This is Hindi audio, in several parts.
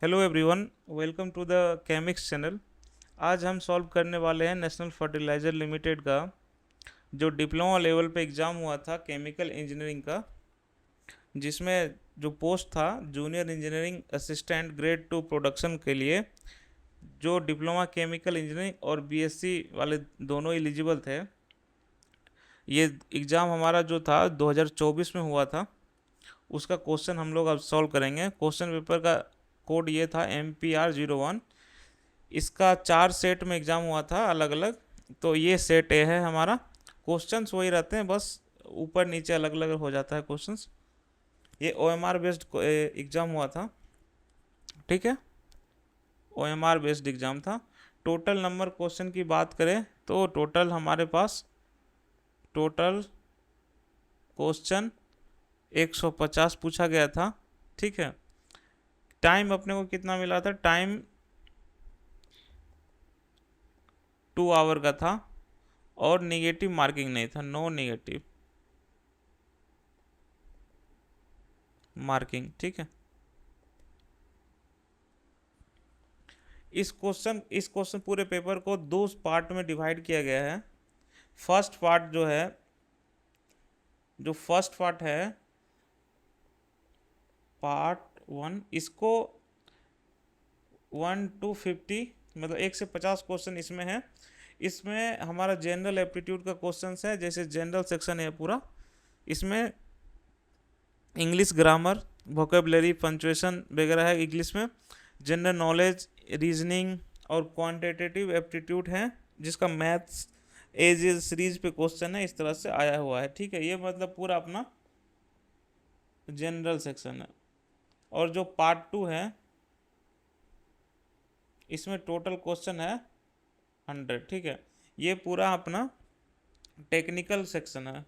Hello everyone, welcome to the Chemix channel. आज हम सॉल्व करने वाले हैं नेशनल फर्टिलाइजर लिमिटेड का जो डिप्लोमा लेवल पे एग्ज़ाम हुआ था केमिकल इंजीनियरिंग का, जिसमें जो पोस्ट था junior engineering assistant grade 2 production के लिए, जो डिप्लोमा केमिकल इंजीनियरिंग और बीएससी वाले दोनों एलिजिबल थे। ये एग्ज़ाम हमारा जो था 2024 में हुआ था, उसका क्वेश्चन हम लोग अब सॉल्व करेंगे। क्वेश्चन पेपर का कोड ये था MPR01। इसका 4 सेट में एग्ज़ाम हुआ था अलग अलग, तो ये सेट ए है हमारा। क्वेश्चंस वही रहते हैं, बस ऊपर नीचे अलग अलग हो जाता है क्वेश्चंस। ये OMR बेस्ड एग्ज़ाम हुआ था, ठीक है। OMR बेस्ड एग्ज़ाम था। टोटल नंबर क्वेश्चन की बात करें तो टोटल हमारे पास टोटल क्वेश्चन 150 पूछा गया था, ठीक है। टाइम अपने को कितना मिला था? टाइम 2 आवर का था और निगेटिव मार्किंग नहीं था, नो निगेटिव मार्किंग, ठीक है। इस क्वेश्चन पूरे पेपर को दो पार्ट में डिवाइड किया गया है। फर्स्ट पार्ट जो फर्स्ट पार्ट है पार्ट 1, इसको 1 to 50 मतलब 1 से 50 क्वेश्चन इसमें है। इसमें हमारा जनरल एप्टीट्यूड का क्वेश्चन है, जैसे जनरल सेक्शन है पूरा। इसमें इंग्लिश ग्रामर, वोकेबलरी, पंचुएशन वगैरह है इंग्लिश में। जनरल नॉलेज, रीजनिंग और क्वांटिटेटिव एप्टीट्यूड है, जिसका मैथ्स एज सीरीज पे क्वेश्चन है, इस तरह से आया हुआ है, ठीक है। ये मतलब पूरा अपना जनरल सेक्शन है। और जो पार्ट 2 है, इसमें टोटल क्वेश्चन है 100, ठीक है। ये पूरा अपना टेक्निकल सेक्शन है,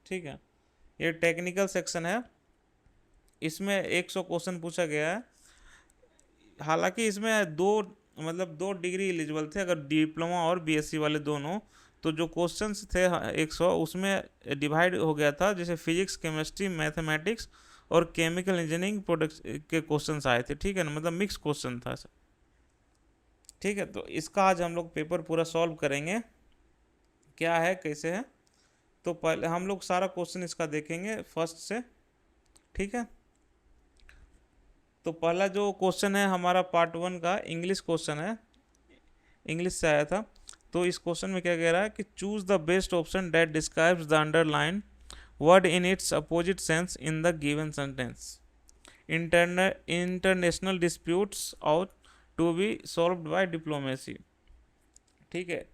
ठीक है। ये टेक्निकल सेक्शन है। इसमें 100 क्वेश्चन पूछा गया है। हालांकि इसमें दो डिग्री एलिजिबल थे, अगर डिप्लोमा और बीएससी वाले दोनों। तो जो क्वेश्चंस थे 100, उसमें डिवाइड हो गया था, जैसे फिजिक्स, केमिस्ट्री, मैथमेटिक्स और केमिकल इंजीनियरिंग प्रोडक्ट के क्वेश्चंस आए थे, ठीक है ना। मतलब मिक्स क्वेश्चन था, ठीक है। तो इसका आज हम लोग पेपर पूरा सॉल्व करेंगे, क्या है कैसे है। तो पहले हम लोग सारा क्वेश्चन इसका देखेंगे फर्स्ट से, ठीक है। तो पहला जो क्वेश्चन है हमारा पार्ट 1 का इंग्लिश क्वेश्चन है, इंग्लिश से आया था। तो इस क्वेश्चन में क्या कह रहा है कि choose the best option that describes the underline word in its opposite sense in the given sentence. International disputes ought to be solved by diplomacy, ठीक है।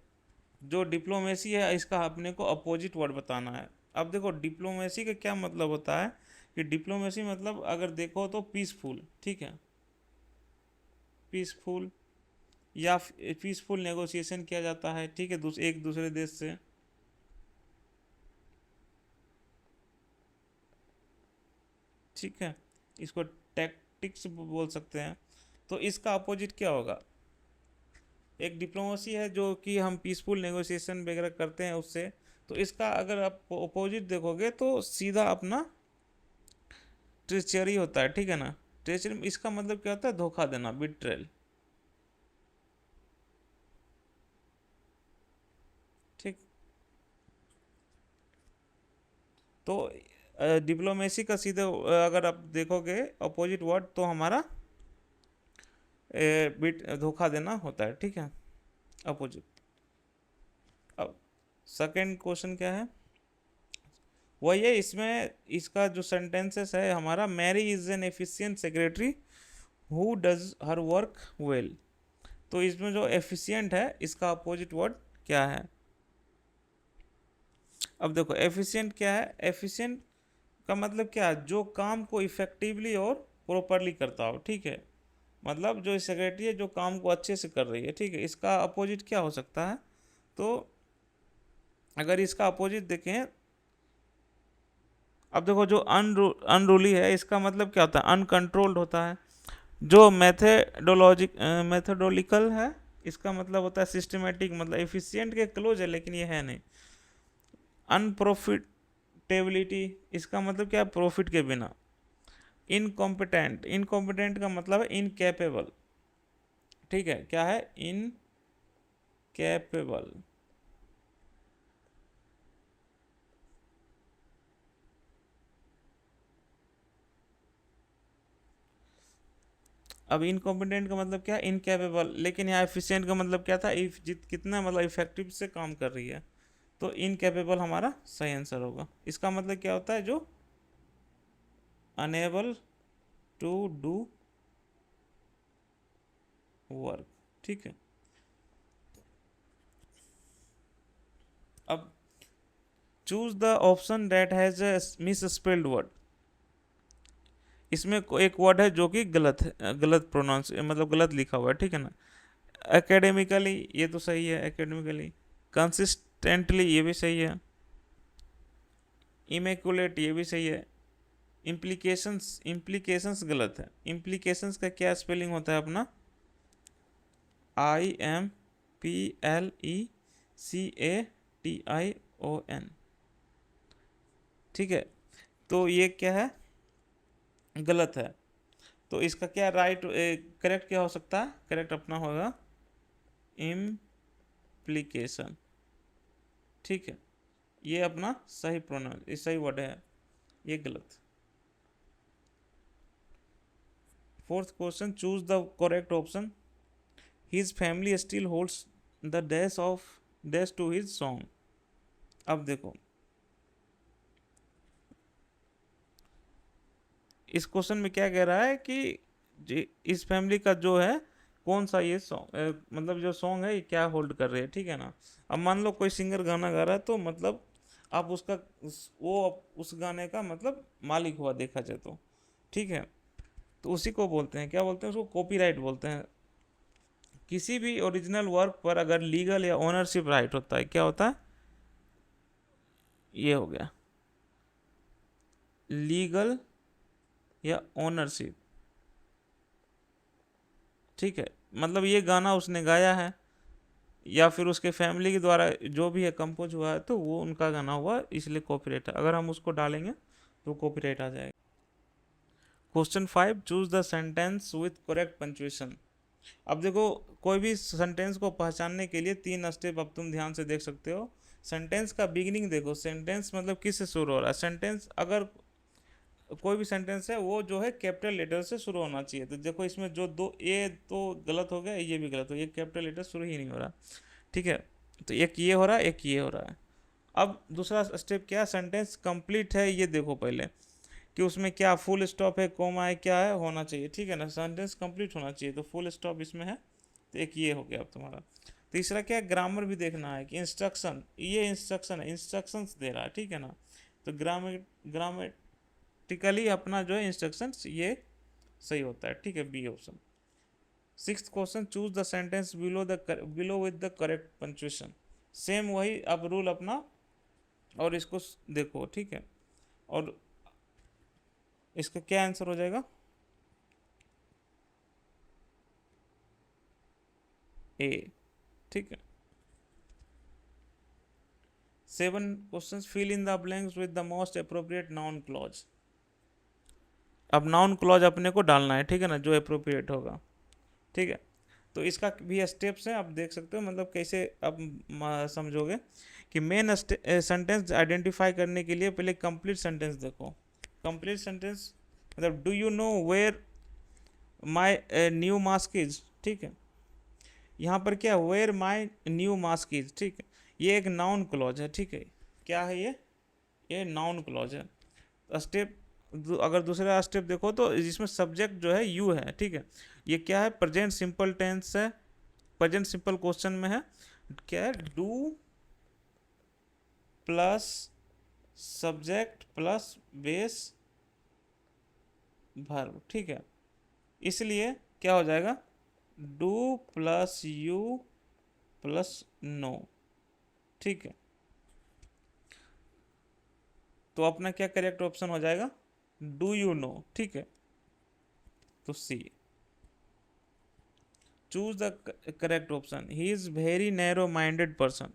जो डिप्लोमेसी है, इसका अपने को अपोजिट वर्ड बताना है। अब देखो डिप्लोमेसी का क्या मतलब होता है कि डिप्लोमेसी मतलब अगर देखो तो पीसफुल, ठीक है। पीसफुल या पीसफुल नेगोशिएशन किया जाता है, ठीक है, एक दूसरे देश से, ठीक है। इसको टैक्टिक्स बोल सकते हैं। तो इसका अपोजिट क्या होगा? एक डिप्लोमेसी है जो कि हम पीसफुल नेगोशिएशन वगैरह करते हैं उससे। तो इसका अगर आप अपोजिट देखोगे तो सीधा अपना ट्रेचरी होता है, ठीक है ना। ट्रेचरी, इसका मतलब क्या होता है? धोखा देना, बिट्रेल, ठीक। तो डिप्लोमेसी का सीधे अगर आप देखोगे अपोजिट वर्ड, तो हमारा बिट धोखा देना होता है, ठीक है, अपोजिट। अब सेकंड क्वेश्चन क्या है? वही है, इसमें इसका जो सेंटेंसेस है हमारा, Mary is an efficient secretary who does her work well. तो इसमें जो एफिशिएंट है, इसका अपोजिट वर्ड क्या है? अब देखो एफिशिएंट क्या है? एफिशिएंट का मतलब क्या है? जो काम को इफेक्टिवली और प्रॉपरली करता हो, ठीक है। मतलब जो सेक्रेटरी है जो काम को अच्छे से कर रही है, ठीक है। इसका अपोजिट क्या हो सकता है? तो अगर इसका अपोजिट देखें, अब देखो जो अनरूली है, इसका मतलब क्या होता है? अनकंट्रोल्ड होता है। जो मेथोडोलिकल है, इसका मतलब होता है सिस्टमेटिक, मतलब एफिशिएंट के क्लोज है लेकिन ये है नहीं। अनप्रॉफिटेबल प्रॉफिटेबिलिटी, इसका मतलब क्या है? प्रॉफिट के बिना। इनकॉम्पिटेंट, इनकॉम्पिटेंट का मतलब है इनकैपेबल, ठीक है, क्या है? इनकैपेबल। अब इनकॉम्पिटेंट का मतलब क्या है? इनकैपेबल। लेकिन यहाँ एफिशिएंट का मतलब क्या था? इफ कितना मतलब इफेक्टिव से काम कर रही है, तो इनकैपेबल हमारा सही आंसर होगा। इसका मतलब क्या होता है? जो अनेबल टू डू वर्क, ठीक है। अब choose the option that has a miss spelled word. इसमें एक वर्ड है जो कि गलत है, गलत प्रोनाउंस मतलब गलत लिखा हुआ है, ठीक है ना। एकेडमिकली ये तो सही है, एकेडमिकली। कंसिस्टेंटली ये भी सही है। इमेकुलेट ये भी सही है। इम्प्लीकेशंस, इम्प्लीकेशंस गलत है। इम्प्लीकेशंस का क्या स्पेलिंग होता है अपना? IMPLECATION, ठीक है। तो ये क्या है? गलत है। तो इसका क्या राइट करेक्ट क्या हो सकता है? करेक्ट अपना होगा इम्प्लीकेशन, ठीक है। ये अपना सही प्रोनाउन सही वर्ड है, ये गलत। Fourth question, choose the correct option. His family still holds the dash to his song. अब देखो इस क्वेश्चन में क्या कह रहा है कि इस फैमिली का जो है कौन सा ये सॉन्ग, मतलब जो सॉन्ग है ये क्या होल्ड कर रही है, ठीक है ना। अब मान लो कोई सिंगर गाना गा रहा है, तो मतलब आप उसका वो उस गाने का मतलब मालिक हुआ देखा जाए तो, ठीक है। तो उसी को बोलते हैं, क्या बोलते हैं उसको? कॉपीराइट बोलते हैं। किसी भी ओरिजिनल वर्क पर अगर लीगल या ओनरशिप राइट होता है, क्या होता है? ये हो गया लीगल या ओनरशिप, ठीक है। मतलब ये गाना उसने गाया है या फिर उसके फैमिली के द्वारा जो भी है कंपोज हुआ है, तो वो उनका गाना हुआ, इसलिए कॉपीराइट है। अगर हम उसको डालेंगे तो कॉपीराइट आ जाएगा। Question 5, choose the sentence with correct punctuation. अब देखो कोई भी सेंटेंस को पहचानने के लिए 3 स्टेप अब तुम ध्यान से देख सकते हो। सेंटेंस का बिगिनिंग देखो, सेंटेंस मतलब किससे शुरू हो रहा है। सेंटेंस अगर कोई भी सेंटेंस है वो जो है कैपिटल लेटर से शुरू होना चाहिए। तो देखो इसमें जो दो ए तो गलत हो गया, ये भी गलत हो गया, कैपिटल लेटर शुरू ही नहीं हो रहा, ठीक है। तो एक ये हो रहा है, एक ये हो रहा है। अब दूसरा स्टेप क्या? सेंटेंस कंप्लीट है ये देखो पहले कि उसमें क्या फुल स्टॉप है, कोमा है, क्या है होना चाहिए, ठीक है ना। सेंटेंस कंप्लीट होना चाहिए, तो फुल स्टॉप इसमें है, तो एक ये हो गया अब तुम्हारा। तीसरा क्या? ग्रामर भी देखना है कि इंस्ट्रक्शन, ये इंस्ट्रक्शन है, इंस्ट्रक्शंस दे रहा है, ठीक है ना। तो ग्रामेटिकली अपना जो है इंस्ट्रक्शंस ये सही होता है, ठीक है, B option. Sixth question, choose the sentence below with the correct punctuation. Same वही अब रूल अपना और इसको देखो, ठीक है। और इसका क्या आंसर हो जाएगा? ए, ठीक है। 7 questions, fill in the blanks with the most appropriate noun clause. अब नाउन क्लॉज अपने को डालना है, ठीक है ना, जो अप्रोप्रिएट होगा, ठीक है। तो इसका भी स्टेप्स हैं, आप देख सकते हो मतलब कैसे आप समझोगे कि मेन सेंटेंस आइडेंटिफाई करने के लिए पहले कंप्लीट सेंटेंस देखो। कंप्लीट सेंटेंस मतलब do you know where my new mask is, ठीक है। यहाँ पर क्या? Where my new mask is, ठीक है। ये एक नाउन क्लॉज है, ठीक है। क्या है ये नाउन क्लॉज है। स्टेप अगर दूसरा स्टेप देखो तो इसमें सब्जेक्ट जो है यू है, ठीक है। ये क्या है? प्रेजेंट सिंपल टेंस है, प्रेजेंट सिंपल क्वेश्चन में है। क्या है? Do plus subject plus base verb, ठीक है। इसलिए क्या हो जाएगा? Do plus you plus know, ठीक है। तो अपना क्या करेक्ट ऑप्शन हो जाएगा? डू यू नो, ठीक है। तो C, choose the correct option. He is very narrow minded person.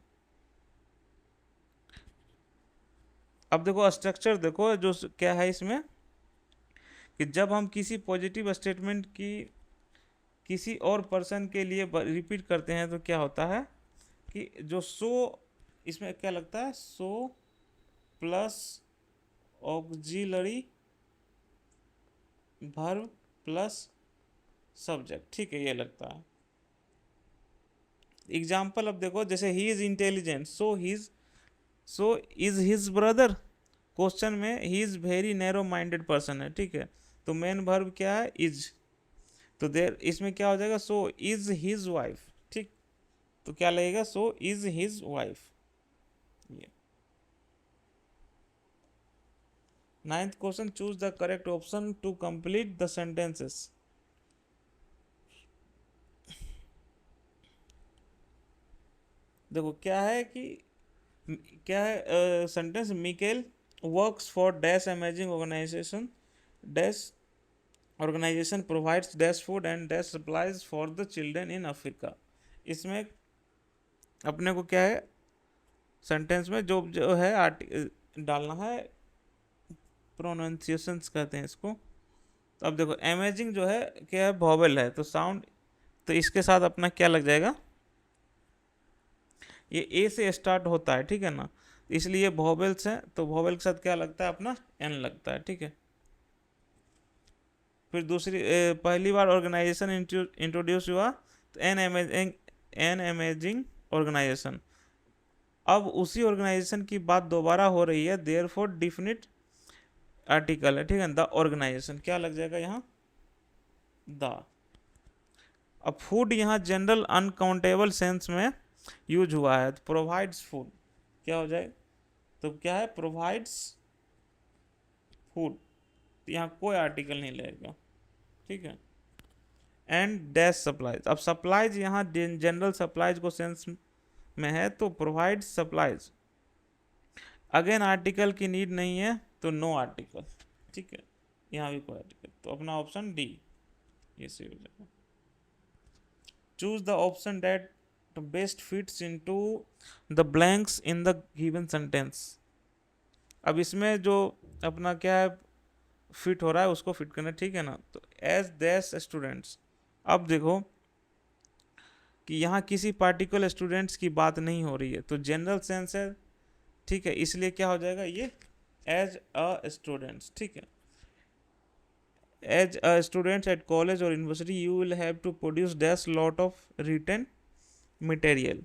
अब देखो स्ट्रक्चर देखो जो क्या है इसमें, कि जब हम किसी पॉजिटिव स्टेटमेंट की किसी और पर्सन के लिए रिपीट करते हैं तो क्या होता है कि जो सो, इसमें क्या लगता है, so plus auxiliary verb plus subject, ठीक है, ये लगता है। एग्जाम्पल अब देखो, जैसे he is intelligent, so is his brother, question में he is very narrow minded person है, ठीक है, तो मेन वर्ब क्या है, इज, तो देर इसमें क्या हो जाएगा, सो इज हिज वाइफ, ठीक, तो क्या लगेगा, सो इज हिज वाइफ। ये ninth question, choose the correct option to complete the sentences. देखो क्या है कि क्या है sentence, Michael works for dash amazing organisation, dash organisation provides dash food and dash supplies for the children in Africa. इसमें अपने को क्या है, सेंटेंस में जो जो है डालना है, प्रोनाउंसिएशंस कहते हैं इसको। तो अब देखो अमेजिंग जो है क्या है, वॉवेल है, तो साउंड, तो इसके साथ अपना क्या लग जाएगा, ये ए से स्टार्ट होता है, ठीक है ना, इसलिए वॉवेल्स हैं, तो वॉवेल के साथ क्या लगता है अपना, एन लगता है, ठीक है। फिर दूसरी पहली बार ऑर्गेनाइजेशन इंट्रोड्यूस हुआ, तो एन अमेजिंग ऑर्गेनाइजेशन, अब उसी ऑर्गेनाइजेशन की बात दोबारा हो रही है, देयर फॉर डिफिनिट आर्टिकल है, ठीक है, द ऑर्गेनाइजेशन क्या लग जाएगा यहाँ, द। अब फूड यहाँ जनरल अनकाउंटेबल सेंस में यूज हुआ है, तो प्रोवाइड्स फूड क्या हो जाए, तो क्या है, प्रोवाइड्स फूड, यहाँ कोई आर्टिकल नहीं लगेगा, ठीक है। एंड डैश सप्लाईज, अब सप्लाईज यहाँ जनरल सप्लाईज को सेंस में है, तो प्रोवाइड सप्लाईज, अगेन आर्टिकल की नीड नहीं है, तो नो आर्टिकल, ठीक है, यहाँ भी कोई आर्टिकल, तो अपना ऑप्शन डी ये सही हो जाएगा। Choose the option that best fits into the blanks in the given sentence. अब इसमें जो अपना क्या है फिट हो रहा है उसको फिट करना, ठीक है ना, तो एज दैश स्टूडेंट्स, अब देखो कि यहाँ किसी पार्टिकुलर स्टूडेंट्स की बात नहीं हो रही है, तो जनरल सेंस है, ठीक है, इसलिए क्या हो जाएगा ये, एज अ स्टूडेंट्स, ठीक है। As a students at college और university you will have to produce dash lot of written material.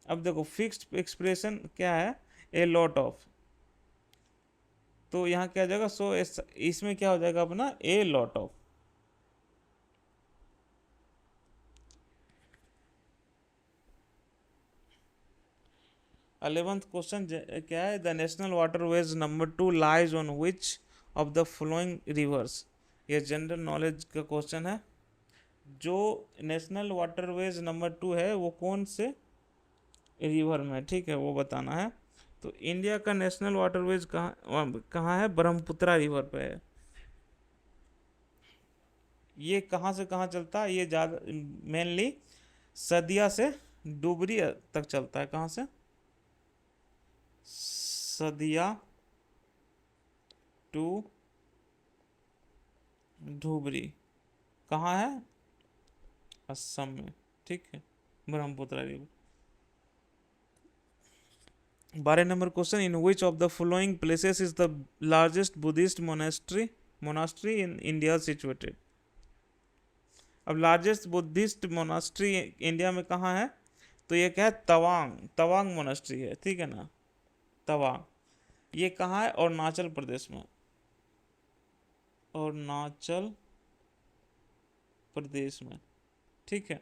अब देखो फिक्स्ड एक्सप्रेशन क्या है, ए लॉट ऑफ, तो यहाँ क्या हो जाएगा, सो इसमें क्या हो जाएगा अपना, a lot of. Eleventh question क्या है, the national waterways number 2 lies on which of the flowing rivers. ये जनरल नॉलेज का क्वेश्चन है, जो नेशनल वाटरवेज नंबर 2 है वो कौन से रिवर में, ठीक है, वो बताना है। तो इंडिया का नेशनल वाटरवेज कहाँ है, ब्रह्मपुत्रा रिवर पे है। ये कहाँ से कहाँ चलता है, ये ज़्यादा मेनली सदिया से डुबरी तक चलता है, कहाँ से, सदिया टू धुबरी, कहाँ है, असम में, ठीक है, Brahmaputra river. 12 number question, in which of the following places is the largest Buddhist monastery in India situated. अब लार्जेस्ट बुद्धिस्ट मोनास्ट्री इंडिया में कहाँ है, तो ये क्या है, तवांग, तवांग मोनास्ट्री है, ठीक है ना, तवांग, ये कहाँ है, अरुणाचल प्रदेश में, अरुणाचल प्रदेश में, ठीक है,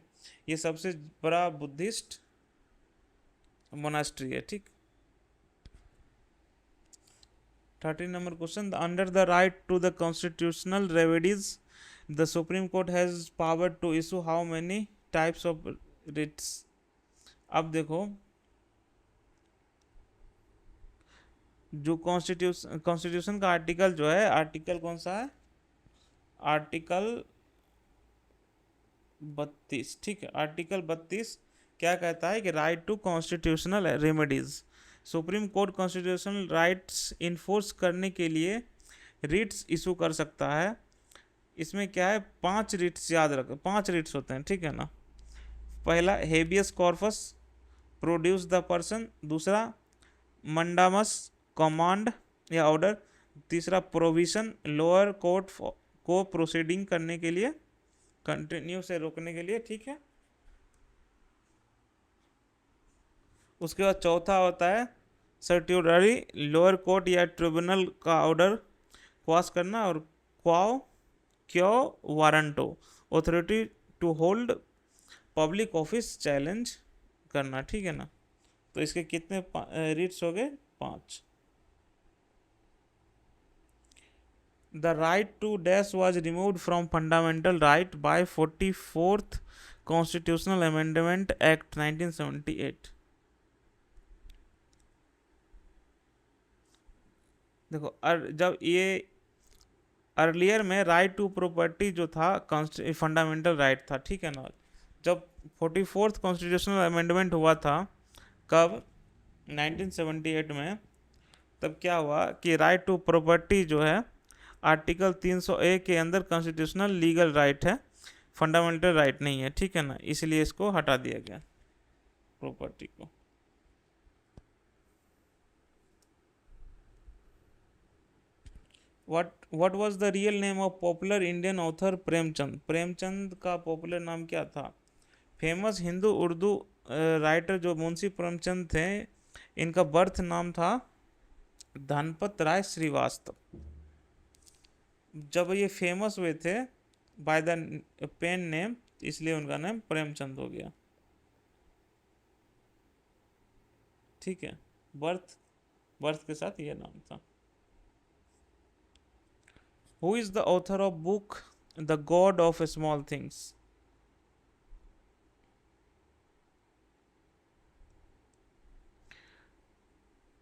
ये सबसे बड़ा बुद्धिस्ट मोनास्ट्री है, ठीक। 13 number question, under the right to the constitutional remedies the supreme court has power to issue how many types of writs. अब देखो जो कॉन्स्टिट्यूशन का आर्टिकल जो है, आर्टिकल कौन सा है, आर्टिकल 32, ठीक है, आर्टिकल 32 क्या कहता है कि right to constitutional remedies, supreme court constitutional rights enforce करने के लिए रिट्स इशू कर सकता है। इसमें क्या है, 5 रिट्स याद रखो, 5 रिट्स होते हैं, ठीक है ना। पहला habeas corpus, produce the person. दूसरा मंडामस, कमांड या ऑर्डर। तीसरा प्रोविजन, लोअर कोर्ट को प्रोसीडिंग करने के लिए, कंटिन्यू से रोकने के लिए, ठीक है। उसके बाद चौथा होता है सर्ट्यूटरी, लोअर कोर्ट या ट्रिब्यूनल का ऑर्डर क्वाश करना। और quo warranto, authority to hold public office challenge करना, ठीक है ना। तो इसके कितने रिट्स हो गए, 5। The right to dash was removed from fundamental right by 44th Constitutional Amendment Act 1978। देखो जब ये अर्लियर में राइट टू प्रॉपर्टी जो था फंडामेंटल राइट था, ठीक है ना। जब 44th कॉन्स्टिट्यूशनल अमेंडमेंट हुआ था, कब, 1978 में, तब क्या हुआ कि राइट टू प्रॉपर्टी जो है आर्टिकल 300A के अंदर कॉन्स्टिट्यूशनल लीगल राइट है, फंडामेंटल राइट नहीं है, ठीक है ना। इसलिए इसको हटा दिया गया, प्रॉपर्टी को। What was the real name of popular Indian author Premchand? Premchand का पॉपुलर नाम क्या था? फेमस हिंदू उर्दू राइटर जो मुंशी प्रेमचंद थे, इनका बर्थ नाम था धनपत राय श्रीवास्तव। जब ये फेमस हुए थे बाय द पेन नेम, इसलिए उनका नाम प्रेमचंद हो गया, ठीक है। बर्थ के साथ ये नाम था। Who is the author of book The God of Small Things?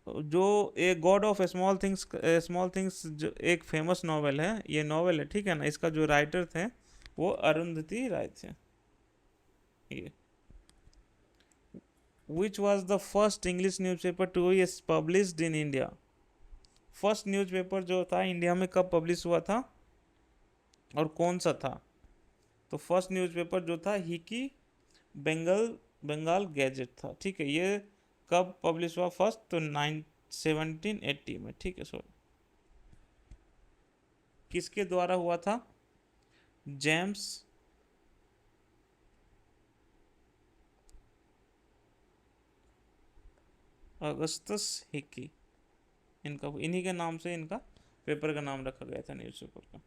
जो एक गॉड ऑफ स्मॉल थिंग्स जो एक फेमस नॉवेल है, ये नॉवेल है, ठीक है ना। इसका जो राइटर थे वो अरुंधति राय थे। ये Which was the first English newspaper to be published in India? First newspaper जो था इंडिया में कब पब्लिश हुआ था और कौन सा था? तो फर्स्ट न्यूज़पेपर जो था हिकी बंगाल गैजेट था, ठीक है। ये कब पब्लिश हुआ फर्स्ट? तो 1780 में, ठीक है। सॉरी, किसके द्वारा हुआ था? जेम्स अगस्टस हिकी, इनका, इन्हीं के नाम से इनका पेपर का नाम रखा गया था, न्यूज़पेपर का।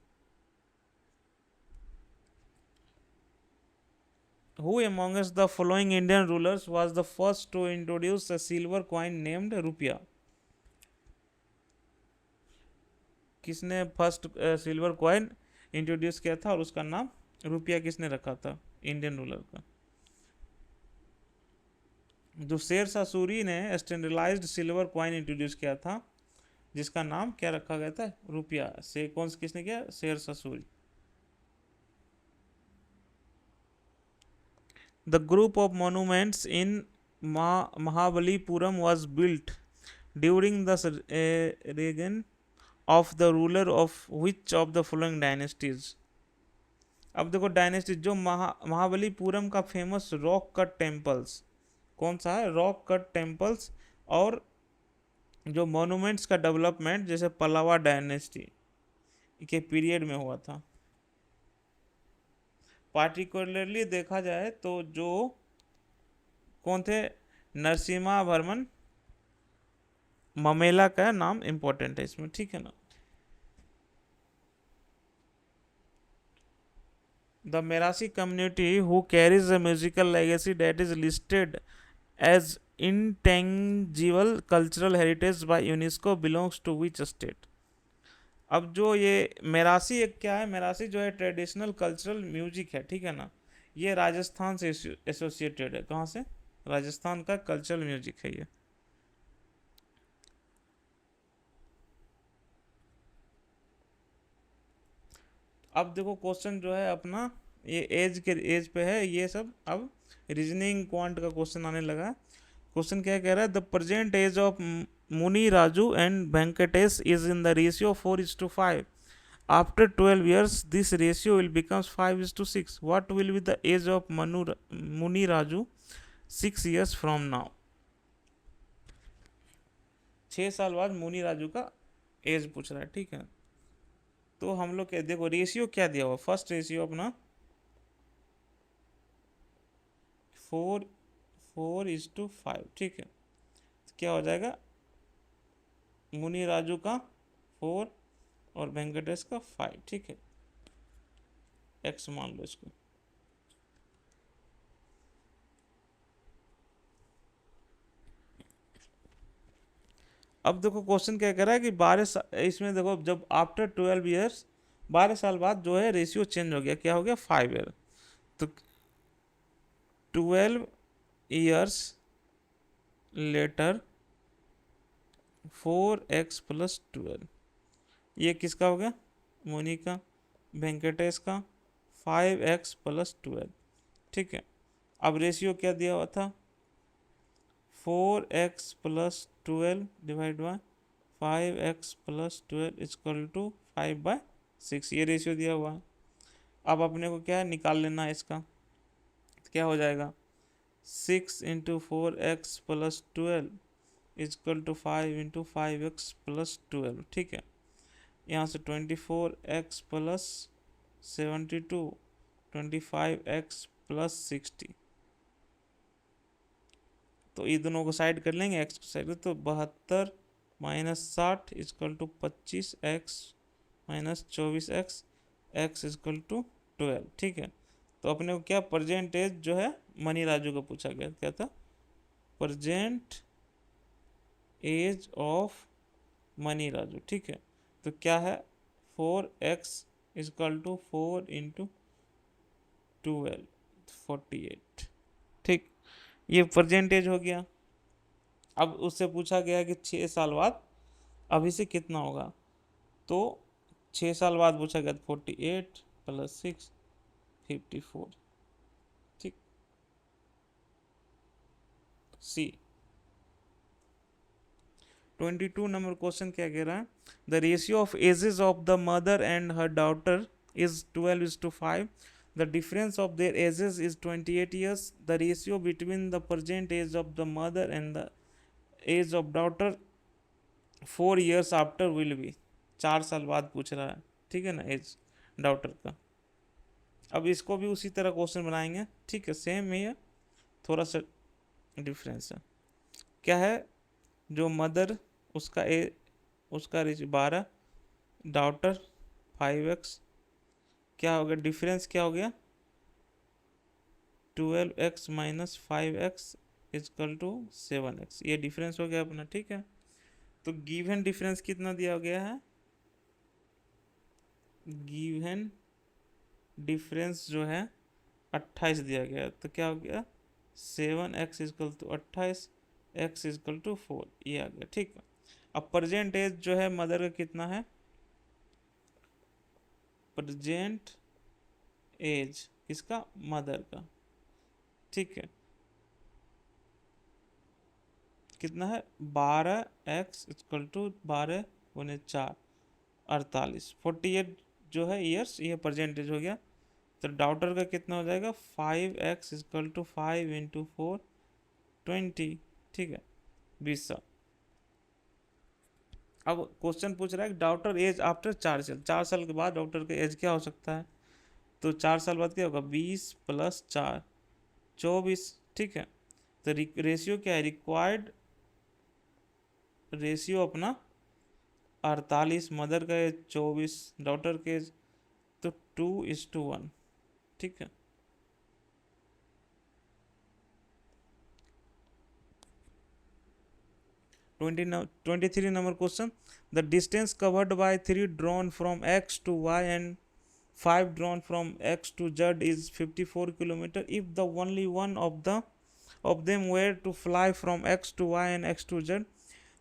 Who amongst the following Indian rulers was the first to introduce a silver coin named रुपया? किसने फर्स्ट सिल्वर कॉइन इंट्रोड्यूस किया था और उसका नाम रुपया किसने रखा था इंडियन रूलर का? जो शेरशाह सूरी ने स्टैंडर्डाइज्ड सिल्वर कॉइन इंट्रोड्यूस किया था, जिसका नाम क्या रखा गया था? रुपया। से कौन किसने किया? Sher Shah Suri. The group of monuments in Mahabalipuram was built during the reign of the ruler of which of the following dynasties? अब देखो डायनेस्टी, जो महाबलीपुरम का फेमस रॉक कट टेम्पल्स, कौन सा है? Rock cut temples. और जो मॉन्यूमेंट्स का डेवलपमेंट जैसे पल्लवा डायनेस्टी के पीरियड में हुआ था। पार्टिकुलरली देखा जाए तो जो कौन थे? नरसिम्हा वर्मन ममेला का नाम इंपॉर्टेंट है इसमें, ठीक है ना। The Mirasi community who carries a musical legacy that is listed as intangible cultural heritage by UNESCO belongs to which state? अब जो ये मेरासी एक क्या है? मेरासी जो है ट्रेडिशनल कल्चरल म्यूजिक है, ठीक है ना। ये राजस्थान से एसोसिएटेड है। कहाँ से? राजस्थान का कल्चरल म्यूजिक है ये। अब देखो क्वेश्चन जो है अपना, ये एज पे है ये सब। अब रीजनिंग क्वांट का क्वेश्चन आने लगा। क्वेश्चन क्या कह रहा है, द प्रेजेंट एज ऑफ मुनि Raju and Venkatesh is in the ratio 4:5. After 12 years, this ratio will becomes 5:6. What will be the age of Muni Raju 6 years from now? 6 साल बाद मुनि राजू का एज पूछ रहा है, ठीक है। तो हम लोग क्या देखो, रेशियो क्या दिया हुआ, फर्स्ट रेशियो अपना 4:5, ठीक है। तो क्या हो जाएगा, मुनि राजू का 4 और वेंकटेश का 5, ठीक है। एक्स मान लो इसको। अब देखो क्वेश्चन क्या कह रहा है कि 12 इसमें देखो, जब आफ्टर 12 ईयर्स 12 साल बाद जो है रेशियो चेंज हो गया, क्या हो गया 5 ईयर। तो 12 ईयर्स लेटर 4x+12, ये किसका हो गया, मोनी का, वेंकटेश का 5x+12, ठीक है। अब रेशियो क्या दिया हुआ था, 4x+12 divide by 5x+12 equal to 5/6, ये रेशियो दिया हुआ है। अब अपने को क्या है, निकाल लेना है इसका। तो क्या हो जाएगा, 6 × 4x+12 इक्वल टू 5 × 5x+12, ठीक है। यहाँ से 24x+72 25x+60, तो ये दोनों को साइड कर लेंगे, एक्स को साइड, तो 72 - 60 equal to 25x - 24x, x equal to 12, ठीक है। तो अपने को क्या, प्रेजेंट एज जो है मनी राजू का पूछा गया, क्या था, present age of Mani Raju, ठीक है। तो क्या है, 4x इक्वल टू 4 × 12 48, ठीक, ये परसेंटेज हो गया। अब उससे पूछा गया कि 6 साल बाद अभी से कितना होगा, तो 6 साल बाद पूछा गया 48 + 6 54, ठीक। सी 22 नंबर क्वेश्चन क्या कह रहा है, the ratio of ages of the mother and her daughter is 12:5. The difference of their ages is 28 years. The ratio between the present age of the mother and the age of daughter 4 years after will be. 4 साल बाद पूछ रहा है, ठीक है ना, एज डॉटर का। अब इसको भी उसी तरह क्वेश्चन बनाएंगे, ठीक है, सेम ही है, थोड़ा सा डिफरेंस है। क्या है, जो मदर उसका उसका रेशियो 12, डॉटर 5x, क्या हो गया, डिफरेंस क्या हो गया, 12x - 5x equal to 7x, ये डिफरेंस हो गया अपना, ठीक है। तो गिवन डिफरेंस कितना दिया गया है, गिवन डिफरेंस जो है 28 दिया गया है। तो क्या हो गया, 7x equal to 28, x equal to 4, ये आ गया, ठीक है। अब प्रेजेंट एज जो है मदर का कितना है, प्रेजेंट एज किसका, मदर का, ठीक है, कितना है, 12x इक्वल टू 12 × 4 48, 48 जो है ईयर्स, ये परसेंटेज हो गया। तो डॉटर का कितना हो जाएगा, 5x इक्वल टू 5 × 4 20, ठीक है, 20 साल। अब क्वेश्चन पूछ रहा है डॉटर एज आफ्टर 4 साल, 4 साल के बाद डॉटर का एज क्या हो सकता है, तो 4 साल बाद क्या होगा, 20 + 4 24, ठीक है। तो रेशियो क्या है, रिक्वायर्ड रेशियो अपना 48, मदर का एज 24, डॉटर के एज तो 2:1, ठीक है। 23 number question, the distance covered by 3 drawn from x to y and 5 drawn from x to z is 54 km. If the only one of them were to fly from x to y and x to z,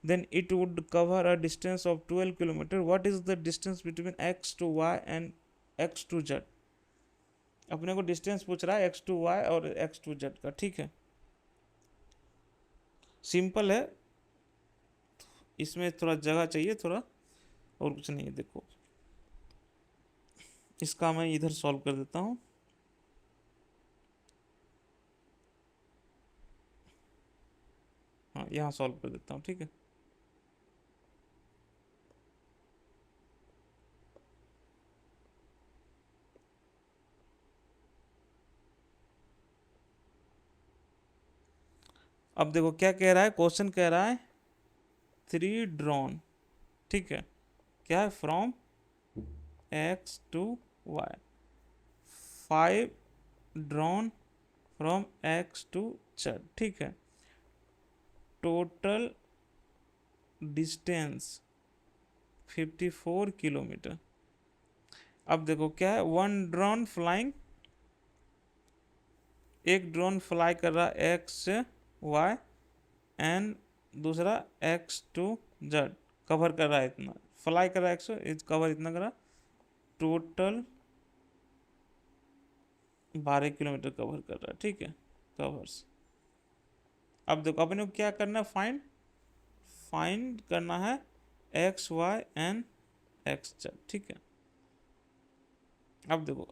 then it would cover a distance of 12 km. What is the distance between x to y and x to z? अपने को डिस्टेंस पूछ रहा है x to y और x to z का, ठीक है। सिंपल है, इसमें थोड़ा जगह चाहिए थोड़ा, और कुछ नहीं है। देखो इसका मैं इधर सॉल्व कर देता हूँ। हाँ यहाँ सॉल्व कर देता हूँ, ठीक है। अब देखो क्या कह रहा है, क्वेश्चन कह रहा है 3 ड्रॉन, ठीक है, क्या है, from X to Y, 5 drawn from X to Z, ठीक है, टोटल डिस्टेंस 54 किलोमीटर। अब देखो क्या है, वन ड्रोन फ्लाइंग, एक ड्रोन फ्लाई कर रहा है एक्स से वाई, एंड दूसरा एक्स टू जेड, कवर कर रहा है इतना, फ्लाई कर रहा है एक्स, कवर इतना कर रहा, टोटल 12 किलोमीटर कवर कर रहा है, ठीक है, कवर्स। अब देखो अपने को क्या करना है, फाइंड करना है X Y and X Z, ठीक है। अब देखो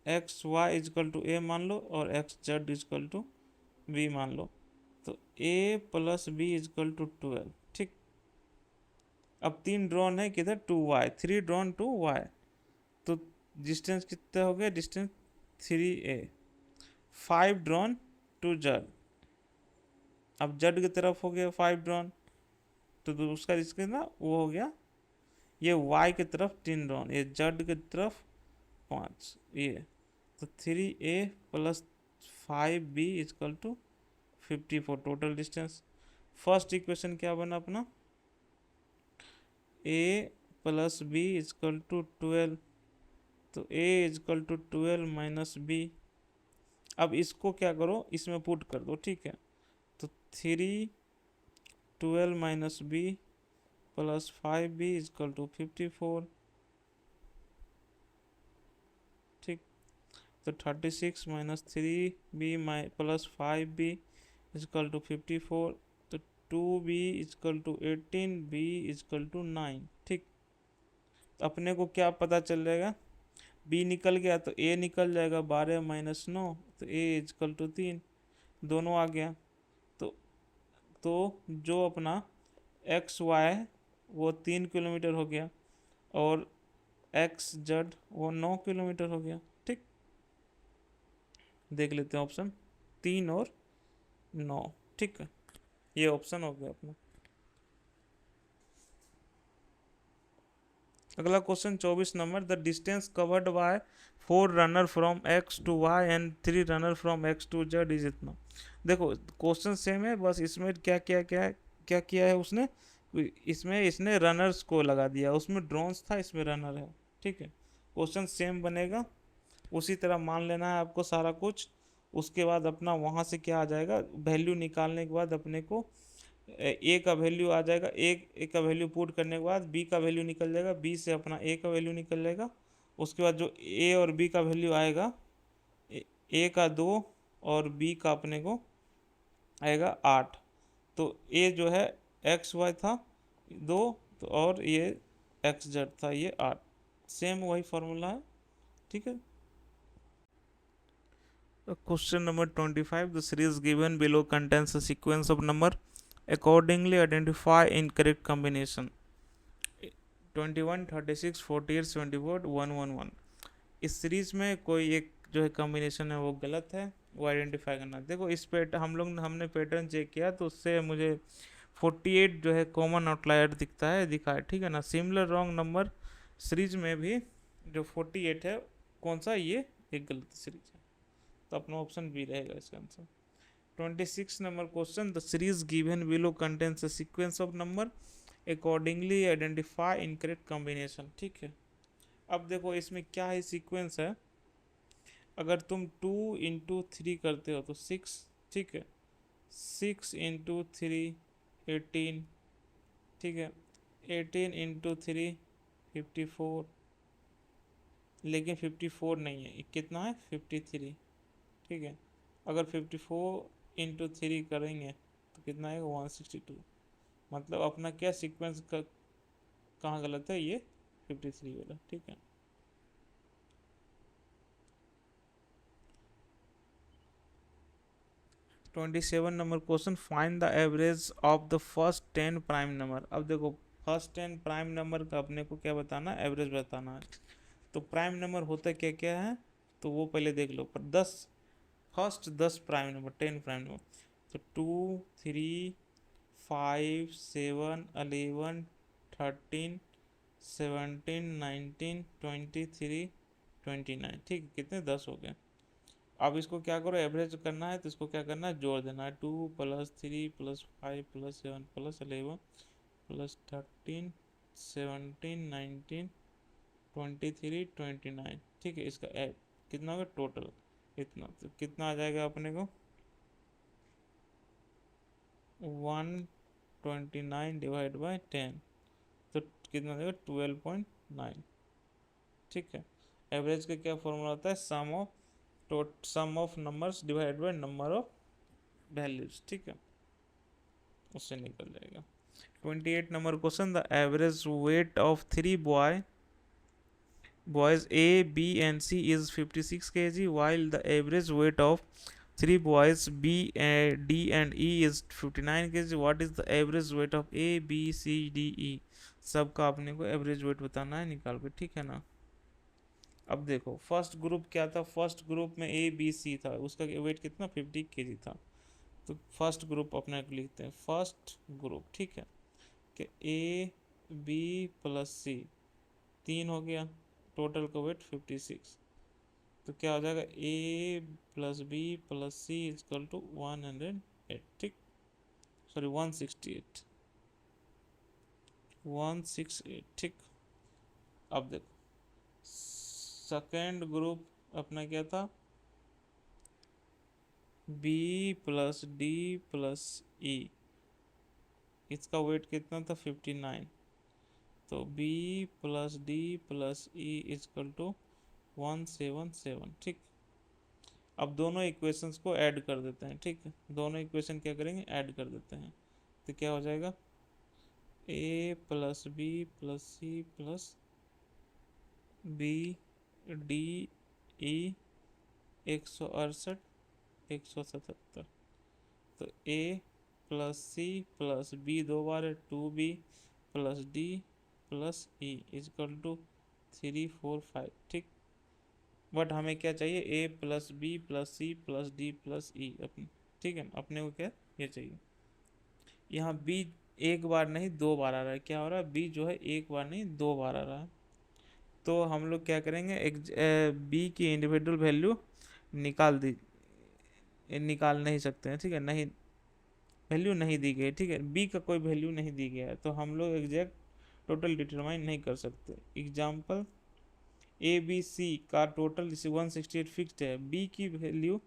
X Y equal to a मान लो और X Z equal to b मान लो, तो ए प्लस बी इजकल टू 12, ठीक। अब 3 ड्रॉन है किधर, to Y, 3 drawn to Y, तो डिस्टेंस कितना हो गया, distance 3a। 5 drawn to Z, अब जेड की तरफ हो गया 5 ड्रॉन, तो उसका इसके ना वो हो गया, ये वाई की तरफ 3 ड्रॉन, ये जेड की तरफ 5, ये तो 3a plus 5b equal to 54 total distance. First equation क्या बना अपना, a plus b equal to 12, तो a equal to 12 minus b. अब इसको क्या करो, इसमें पुट कर दो, ठीक है, तो 12 minus b plus 5b equal to 54, ठीक। तो 36 minus 3b plus 5b equal to 54, तो 2b equal to 18, b equal to 9, ठीक। तो अपने को क्या पता चल जाएगा, b निकल गया तो a निकल जाएगा, 12 माइनस 9, तो a इजकल टू 3, दोनों आ गया। तो तो जो अपना एक्स वाई वो 3 किलोमीटर हो गया, और एक्स जेड वो 9 किलोमीटर हो गया, ठीक। देख लेते हैं ऑप्शन 3 और 9, ठीक है, ये ऑप्शन हो गया अपना। अगला question 24 number, the distance covered by 4 runner from X to Y and 3 runner from X to Z is इतना। देखो क्वेश्चन सेम है, बस इसमें क्या किया है उसने, इसमें इसने रनर्स को लगा दिया, उसमें ड्रोन्स था, इसमें रनर है, ठीक है। क्वेश्चन सेम बनेगा, उसी तरह मान लेना है आपको सारा कुछ। उसके बाद अपना वहाँ से क्या आ जाएगा, वैल्यू निकालने के बाद अपने को ए का वैल्यू आ जाएगा, ए का वैल्यू पुट करने के बाद बी का वैल्यू निकल जाएगा, बी से अपना ए का वैल्यू निकल जाएगा। उसके बाद जो ए और बी का वैल्यू आएगा, ए का 2 और बी का अपने को आएगा 8, तो ए जो है एक्स वाई था 2, तो और ये एक्स जेड था ये 8, सेम वही फॉर्मूला है, ठीक है। Question number 25. The series given below contains a sequence of number. Accordingly, identify incorrect combination. 21, 36, 48, 74, 111. इस सीरीज में कोई एक जो है कॉम्बिनेशन है वो गलत है, वो आइडेंटिफाई करना। देखो इस हमने पैटर्न चेक किया तो उससे मुझे 48 जो है कॉमन आउटलायर दिखा है, ठीक है ना। सिमिलर रॉन्ग नंबर सीरीज में भी जो 48 है, कौन सा, ये एक गलत सीरीज है, तो अपना ऑप्शन बी रहेगा इसका answer. 26 number question, the series given below contains a sequence of number, accordingly identify incorrect combination, ठीक है। अब देखो इसमें क्या है, सीक्वेंस है, अगर तुम 2 × 3 करते हो तो 6, ठीक है, 6 × 3 18, ठीक है, 18 × 3 54, लेकिन 54 नहीं है, कितना है 53, ठीक है। अगर 54 × 3 करेंगे तो तो कितना आएगा 162। मतलब अपना क्या सीक्वेंस का कहाँ गलत है, ये 53 वाला, ठीक है। Number question, find the average of the first 10 prime number. अब देखो फर्स्ट 10 प्राइम नंबर का अपने को क्या बताना, एवरेज बताना है। तो प्राइम नंबर होता क्या क्या है, तो वो पहले देख लो। पर 10 first 10 prime number, 10 prime number, तो 2 3 5 7 11 13 17 19 23 29, ठीक है, कितने 10 हो गए। अब इसको क्या करो, एवरेज करना है तो इसको क्या करना है, जोड़ देना है। 2 + 3 + 5 + 7 + 11 + 13 17 19 23 29, ठीक है। इसका कितना होगा टोटल, इतना, तो कितना आ जाएगा अपने को 129 डिवाइड बाई 10, तो कितना देगा 12.9, ठीक है। एवरेज का क्या फॉर्मूला होता है, sum of numbers divide by number of values, ठीक है, उससे निकल जाएगा। 28 number question, the average weight of 3 boys A, B and C is 56 kg, while the average weight of 3 boys B, D and E is 59 kg. What is the average weight of A, B, C, D, E? सबका अपने को एवरेज वेट बताना है निकाल के, ठीक है ना। अब देखो फर्स्ट ग्रुप क्या था, फर्स्ट ग्रुप में ए बी सी था, उसका वेट कितना 50 केजी था। तो फर्स्ट ग्रुप अपने को लिखते हैं, फर्स्ट ग्रुप, ठीक है, कि ए बी प्लस सी, 3 हो गया, टोटल का वेट 56। तो क्या हो जाएगा, A plus B plus C equal to 108, ठीक, सॉरी 168, 168, ठीक। अब देखो सेकेंड ग्रुप अपना क्या था, B plus D plus E, इसका वेट कितना था 59। तो B plus D plus E equal to 177, ठीक। अब दोनों इक्वेशंस को ऐड कर देते हैं, ठीक है, दोनों इक्वेशन क्या करेंगे, ऐड कर देते हैं। तो क्या हो जाएगा, A plus B plus C plus B D E 168 177। तो ए प्लस सी प्लस बी 2 बार है, 2b plus D plus E equal to 345, ठीक। बट हमें क्या चाहिए, A plus B plus C plus D plus E अपने, ठीक है, अपने को क्या ये चाहिए। यहाँ बी एक बार नहीं 2 बार आ रहा है, क्या हो रहा है, बी जो है एक बार नहीं 2 बार आ रहा है। तो हम लोग क्या करेंगे, एक बी की इंडिविजुअल वैल्यू निकाल नहीं सकते हैं, ठीक है, नहीं वैल्यू नहीं दी गई, ठीक है, बी का कोई वैल्यू नहीं दी गया है, तो हम लोग एग्जैक्ट टोटल डिटरमाइन नहीं कर सकते। एग्जाम्पल, ए बी सी का टोटल 168 फिक्स्ड है, बी की वैल्यू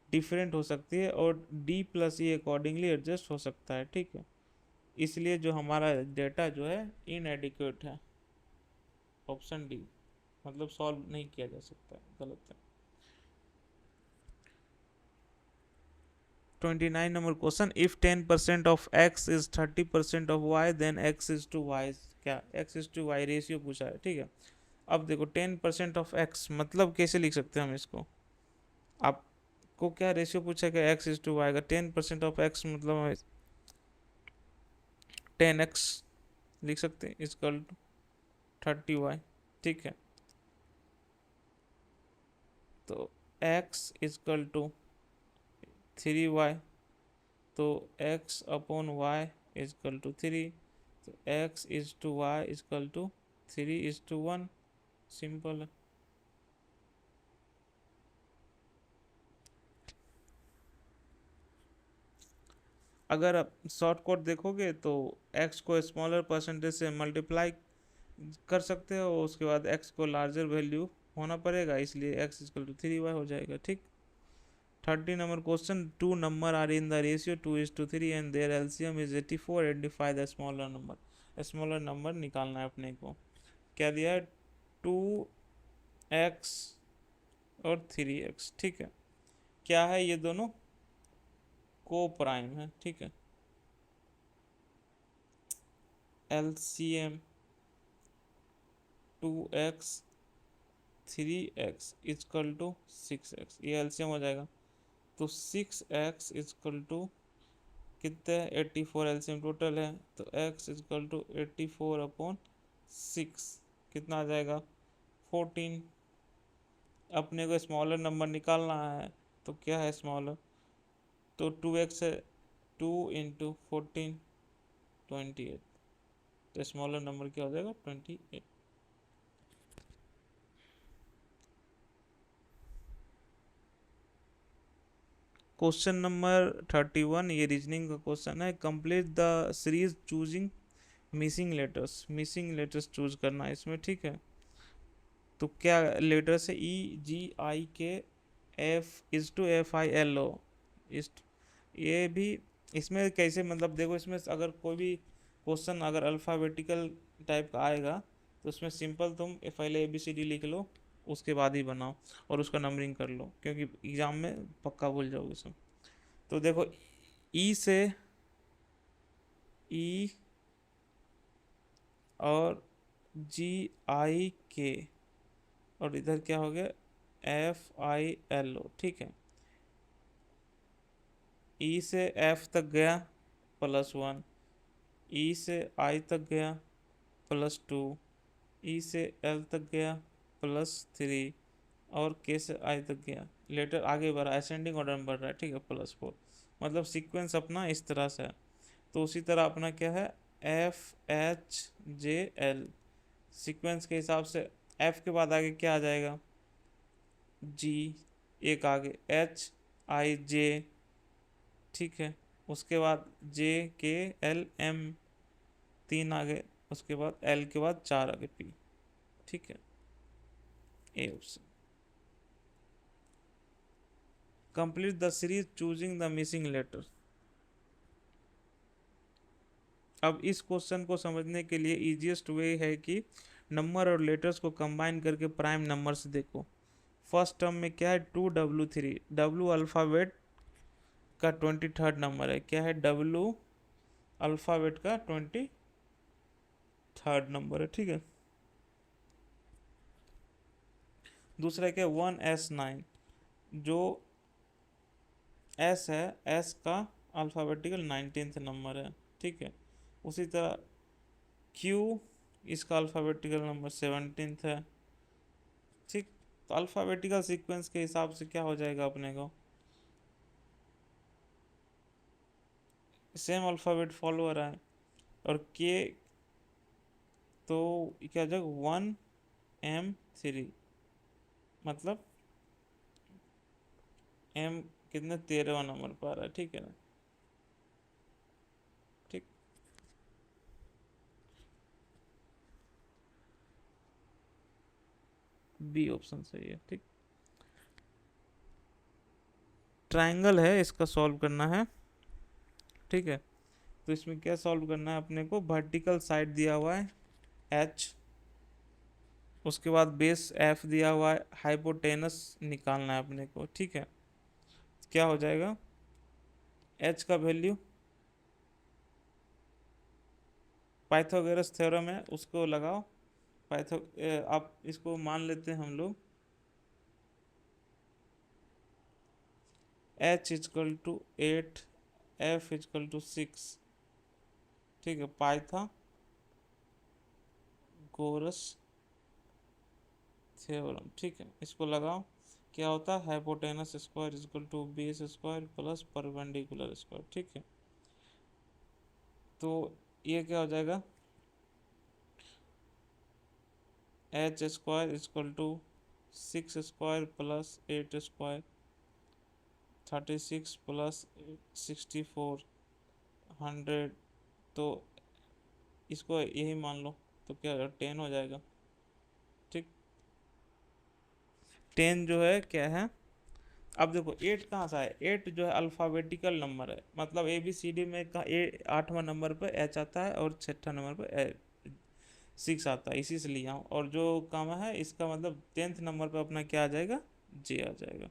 डिफरेंट हो सकती है और डी प्लस ई अकॉर्डिंगली एडजस्ट हो सकता है, ठीक है। इसलिए जो हमारा डेटा जो है इनएडिक्वेट है, ऑप्शन डी, मतलब सॉल्व नहीं किया जा सकता है, गलत है। 29 number question, if 10% of x is 30% of y then x is to y, क्या x is to y ratio पूछा है, ठीक है। अब देखो 10% ऑफ x मतलब कैसे लिख सकते हैं हम इसको, आपको क्या रेशियो पूछा है, x इज टू y का 10% ऑफ x मतलब 10x लिख सकते हैं इजकल टू 30y, ठीक है। तो x इजकल टू 3y, तो x upon y equal to 3, तो x is to y equal to 3:1, simple है। अगर आप शॉर्ट कोट देखोगे तो x को स्मॉलर परसेंटेज से मल्टीप्लाई कर सकते हो, उसके बाद x को लार्जर वैल्यू होना पड़ेगा, इसलिए x इजकल टू 3y हो जाएगा, ठीक। 30 number question, 2 number are in the ratio 2:3 and their LCM is 84, identify the smaller number. Smaller number निकालना है अपने को, क्या दिया है 2x और 3x, ठीक है। क्या है, ये दोनों को प्राइम है, ठीक है, LCM 2x 3x is equal to 6x, ये LCM हो जाएगा। तो 6x इजकल टू कितने 84, LCM टोटल है, तो x इजकल टू 84/6 कितना आ जाएगा 14। अपने को स्मॉलर नंबर निकालना है, तो क्या है स्मॉलर, तो 2x है, 2 इंटू 14 28, तो स्मॉलर नंबर क्या हो जाएगा 28। क्वेश्चन नंबर 31, ये रीजनिंग का क्वेश्चन है। Complete the series choosing missing letters, missing letters choose करना है इसमें, ठीक है। तो क्या लेटर्स है, EGIK F/FILO, इस ये भी इसमें कैसे, मतलब देखो इसमें अगर कोई भी क्वेश्चन अगर अल्फ़ाबेटिकल टाइप का आएगा तो उसमें सिंपल तुम पहले ABCD लिख लो, उसके बाद ही बनाओ और उसका नंबरिंग कर लो, क्योंकि एग्ज़ाम में पक्का भूल जाओगे सब। तो देखो ई से ई और GIK और इधर क्या हो गया FILO, ठीक है। ई से F तक गया +1, ई से I तक गया +2, ई से L तक गया +3 और K से I तक गया। लेटर आगे बढ़ा, असेंडिंग ऑर्डर में बढ़ रहा है, ठीक है, +4। मतलब सीक्वेंस अपना इस तरह से है। तो उसी तरह अपना क्या है FHJL, सीक्वेंस के हिसाब से F के बाद आगे क्या आ जाएगा G, एक आगे HIJ, ठीक है। उसके बाद JKLM, 3 आगे, उसके बाद L के बाद 4 आगे P, ठीक है। A option. Complete the series choosing the missing letter. अब इस क्वेश्चन को समझने के लिए इजीएस्ट वे है कि नंबर और लेटर्स को कंबाइन करके प्राइम नंबर से देखो। फर्स्ट टर्म में क्या है 2W3, W अल्फ़ाबेट का 23rd नंबर है, क्या है W अल्फ़ाबेट का 23rd नंबर है, ठीक है। दूसरा क्या 1S9, जो S है, S का अल्फ़ाबेटिकल 19th नंबर है, ठीक है। उसी तरह Q, इसका अल्फ़ाबेटिकल नंबर 17th है, ठीक। तो अल्फ़ाबेटिकल सीक्वेंस के हिसाब से क्या हो जाएगा अपने को, सेम अल्फ़ाबेट फॉलो हो रहा है। और K तो क्या हो जाएगा 1M3, मतलब M कितने 13वां नंबर पर आ रहा है, ठीक है ना, ठीक। बी ऑप्शन सही है, ठीक। ट्रायंगल है, इसका सॉल्व करना है, ठीक है। तो इसमें क्या सॉल्व करना है अपने को, वर्टिकल साइड दिया हुआ है H, उसके बाद बेस F दिया हुआ है, हाइपोटेनस निकालना है अपने को, ठीक है। क्या हो जाएगा H का वैल्यू, पाइथागोरस थ्योरम है उसको लगाओ। आप इसको मान लेते हैं हम लोग H equal to 8, F equal to 6, ठीक है। पाइथागोरस थ्योरम, ठीक है, इसको लगाओ। क्या होता है hypotenuse square equal to base square plus perpendicular square, ठीक है। तो ये क्या हो जाएगा H square equal to 6 square plus 8 square 36 plus 64 100, तो इसको यही मान लो, तो क्या 10 हो जाएगा, ठीक। 10 जो है क्या है, अब देखो 8 कहाँ से आया, 8 जो है अल्फ़ाबेटिकल नंबर है, मतलब ABCD में का 8वां नंबर पर H आता है और 6ठा नंबर पर 6 आता है, इसी से लिया हूँ। और जो काम है इसका मतलब 10th नंबर पर अपना क्या आ जाएगा J आ जाएगा,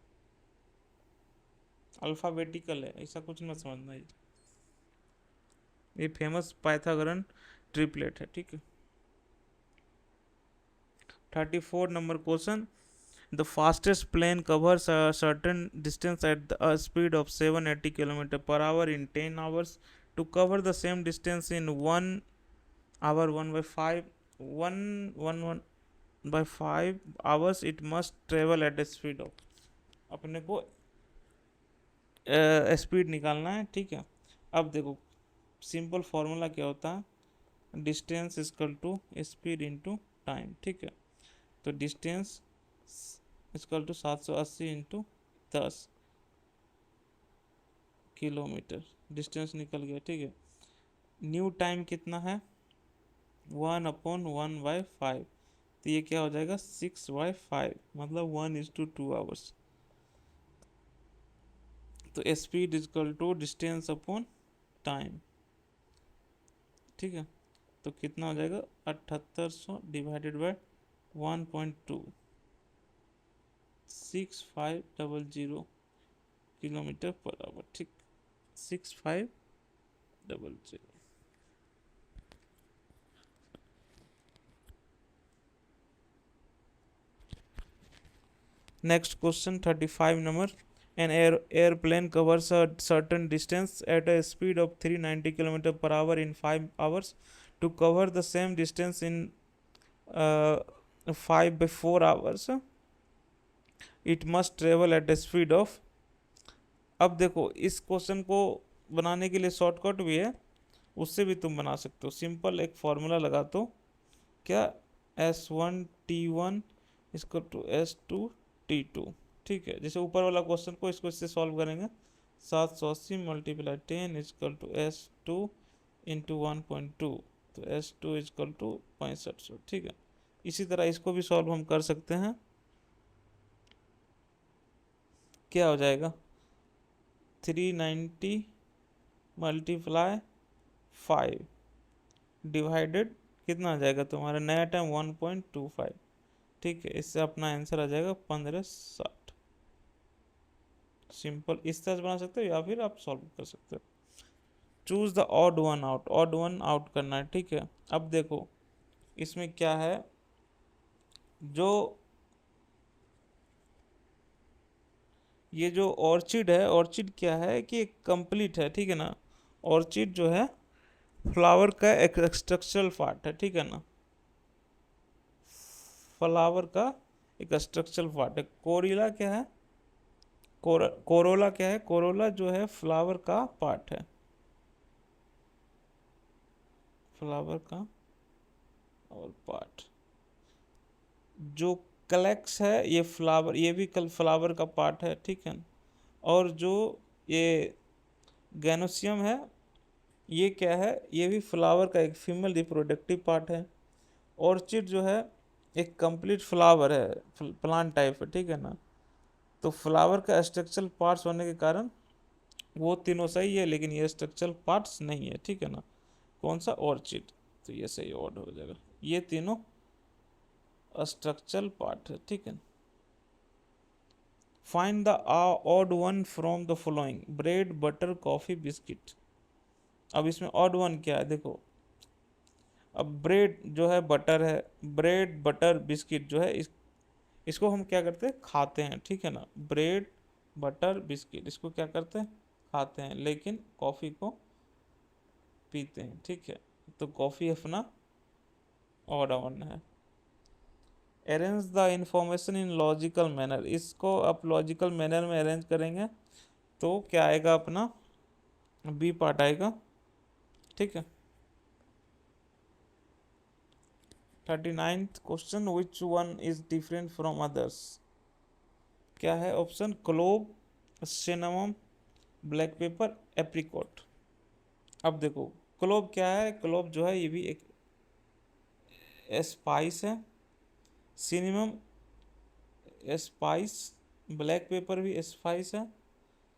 अल्फ़ाबेटिकल है, ऐसा कुछ मत समझना। ये फेमस पाइथागोरन ट्रिपलेट है, ठीक है। 34 number question, the fastest plane covers a certain distance at a speed of 780 km per hour in 10 hours. To cover the same distance in 1 hour 1 by 5 1 1 1 by 5 hours it must travel at a speed of, अपने को स्पीड निकालना है, ठीक है। अब देखो सिंपल फॉर्मूला क्या होता है, distance equal to speed into time, ठीक है। तो distance equal to 780 into 10 kilometre, distance निकल गया, ठीक है। न्यू टाइम कितना है, 1/1/5, तो ये क्या हो जाएगा 6/5, मतलब 1:2 आवर्स। तो speed equal to distance upon time, ठीक है। तो कितना हो जाएगा 7800 डिवाइडेड बाय 1.2, 6500 किलोमीटर पर आवर, ठीक, 6500। Next question 35 number, an airplane covers a certain distance at a speed of 390 km per hour in 5 hours. To cover the same distance in 5 by 4 hours it must travel at a speed of, अब देखो इस क्वेश्चन को बनाने के लिए शॉर्टकट भी है, उससे भी तुम बना सकते हो। सिंपल एक फॉर्मूला लगा दो, क्या, S1T1 इसको टू S2T2, ठीक है। जैसे ऊपर वाला क्वेश्चन को इसको इससे सॉल्व करेंगे, 780 multiply 10 is equal to S2 into 1.2, तो S2 इजकल टू 6500, ठीक है। इसी तरह इसको भी सॉल्व हम कर सकते हैं, क्या हो जाएगा 390 मल्टीप्लाई 5 डिवाइडेड कितना आ जाएगा तुम्हारा नया टाइम 1.25, ठीक है। इससे अपना आंसर आ जाएगा 1560। सिंपल इस तरह से बना सकते हो या फिर आप सॉल्व कर सकते हो। Choose the odd one out, odd one out करना है, ठीक है। अब देखो इसमें क्या है, जो ये जो ऑर्चिड है, ऑर्चिड क्या है कि कंप्लीट है, ठीक है ना। ऑर्चिड जो है फ्लावर का एक स्ट्रक्चरल पार्ट है, ठीक है ना। फ्लावर का एक स्ट्रक्चरल पार्ट है। कोरिला क्या है, कोरोला क्या है, कोरोला जो है फ्लावर का पार्ट है, फ्लावर का और पार्ट। जो कलेक्स है ये फ्लावर, ये भी कल फ्लावर का पार्ट है, ठीक है। और जो ये गैनोसियम है ये क्या है, ये भी फ्लावर का एक फीमेल रिप्रोडक्टिव पार्ट है। ऑर्चिड जो है एक कंप्लीट फ्लावर है, प्लांट टाइप है, ठीक है ना। तो फ्लावर का स्ट्रक्चरल पार्ट्स होने के कारण वो तीनों सही है, लेकिन ये स्ट्रक्चरल पार्ट्स नहीं है, ठीक है ना। कौन सा, ऑर्चिड, तो ये सही ऑड हो जाएगा। ये तीनों स्ट्रक्चरल पार्ट है, ठीक है। Find the odd one from the following, bread butter coffee biscuit. अब इसमें ऑड वन क्या है, देखो अब ब्रेड जो है बटर है, ब्रेड बटर बिस्किट जो है इसको हम क्या करते हैं, खाते हैं, ठीक है ना। ब्रेड बटर बिस्किट इसको क्या करते हैं, खाते हैं, लेकिन कॉफ़ी को पीते हैं, ठीक है। तो कॉफ़ी अपना ऑड वन है। Arrange the information in logical manner, इसको आप लॉजिकल मैनर में अरेंज करेंगे तो क्या आएगा, अपना बी पार्ट आएगा, ठीक है। 39th question, which one is different from others, क्या है option, clove, cinnamon, black pepper, apricot. अब देखो क्लोव क्या है, क्लोव जो है ये भी एक स्पाइस है, सिनेमम स्पाइस, ब्लैक पेपर भी स्पाइस है,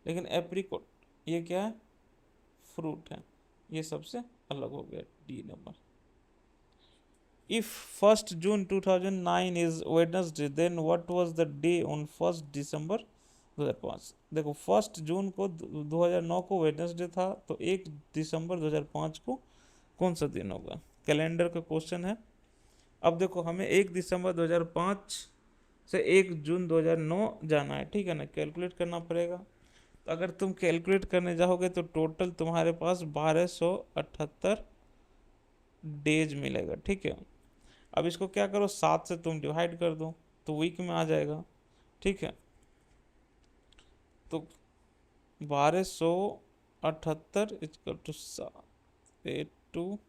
लेकिन एप्रिकॉट ये क्या है, फ्रूट है। ये सबसे अलग हो गया, D number. If 1st June 2009 is Wednesday, then what was the day on 1st December 2005? देखो 1st जून को 2009 को वेडनेसडे था, तो 1 दिसंबर 2005 को कौन सा दिन होगा। कैलेंडर का क्वेश्चन है। अब देखो हमें 1 दिसंबर 2005 से 1 जून 2009 जाना है, ठीक है ना, कैलकुलेट करना पड़ेगा। तो अगर तुम कैलकुलेट करने जाओगे तो टोटल तुम्हारे पास 1278 डेज मिलेगा, ठीक है। अब इसको क्या करो, 7 से तुम डिवाइड कर दो तो वीक में आ जाएगा, ठीक है। तो 1278 इक्वल टू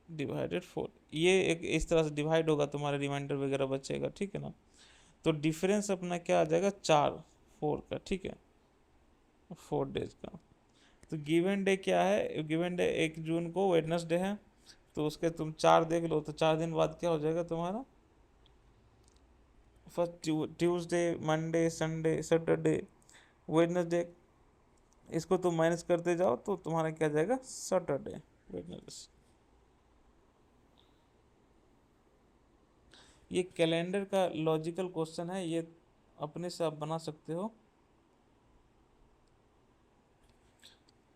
82/4, ये एक इस तरह से डिवाइड होगा, तुम्हारा रिमाइंडर वगैरह बचेगा, ठीक है ना। तो डिफरेंस अपना क्या आ जाएगा, 4 का, ठीक है, 4 डेज का। तो गिवन डे क्या है, गिवन डे 1 जून को वेडनेसडे है, तो उसके तुम 4 देख लो, तो 4 दिन बाद क्या हो जाएगा तुम्हारा, first Tuesday, Monday, Sunday, Saturday, Wednesday, इसको तुम माइनस करते जाओ तो तुम्हारा क्या जाएगा, सैटरडे, वेडनेसडे। ये कैलेंडर का लॉजिकल क्वेश्चन है, ये अपने से आप बना सकते हो।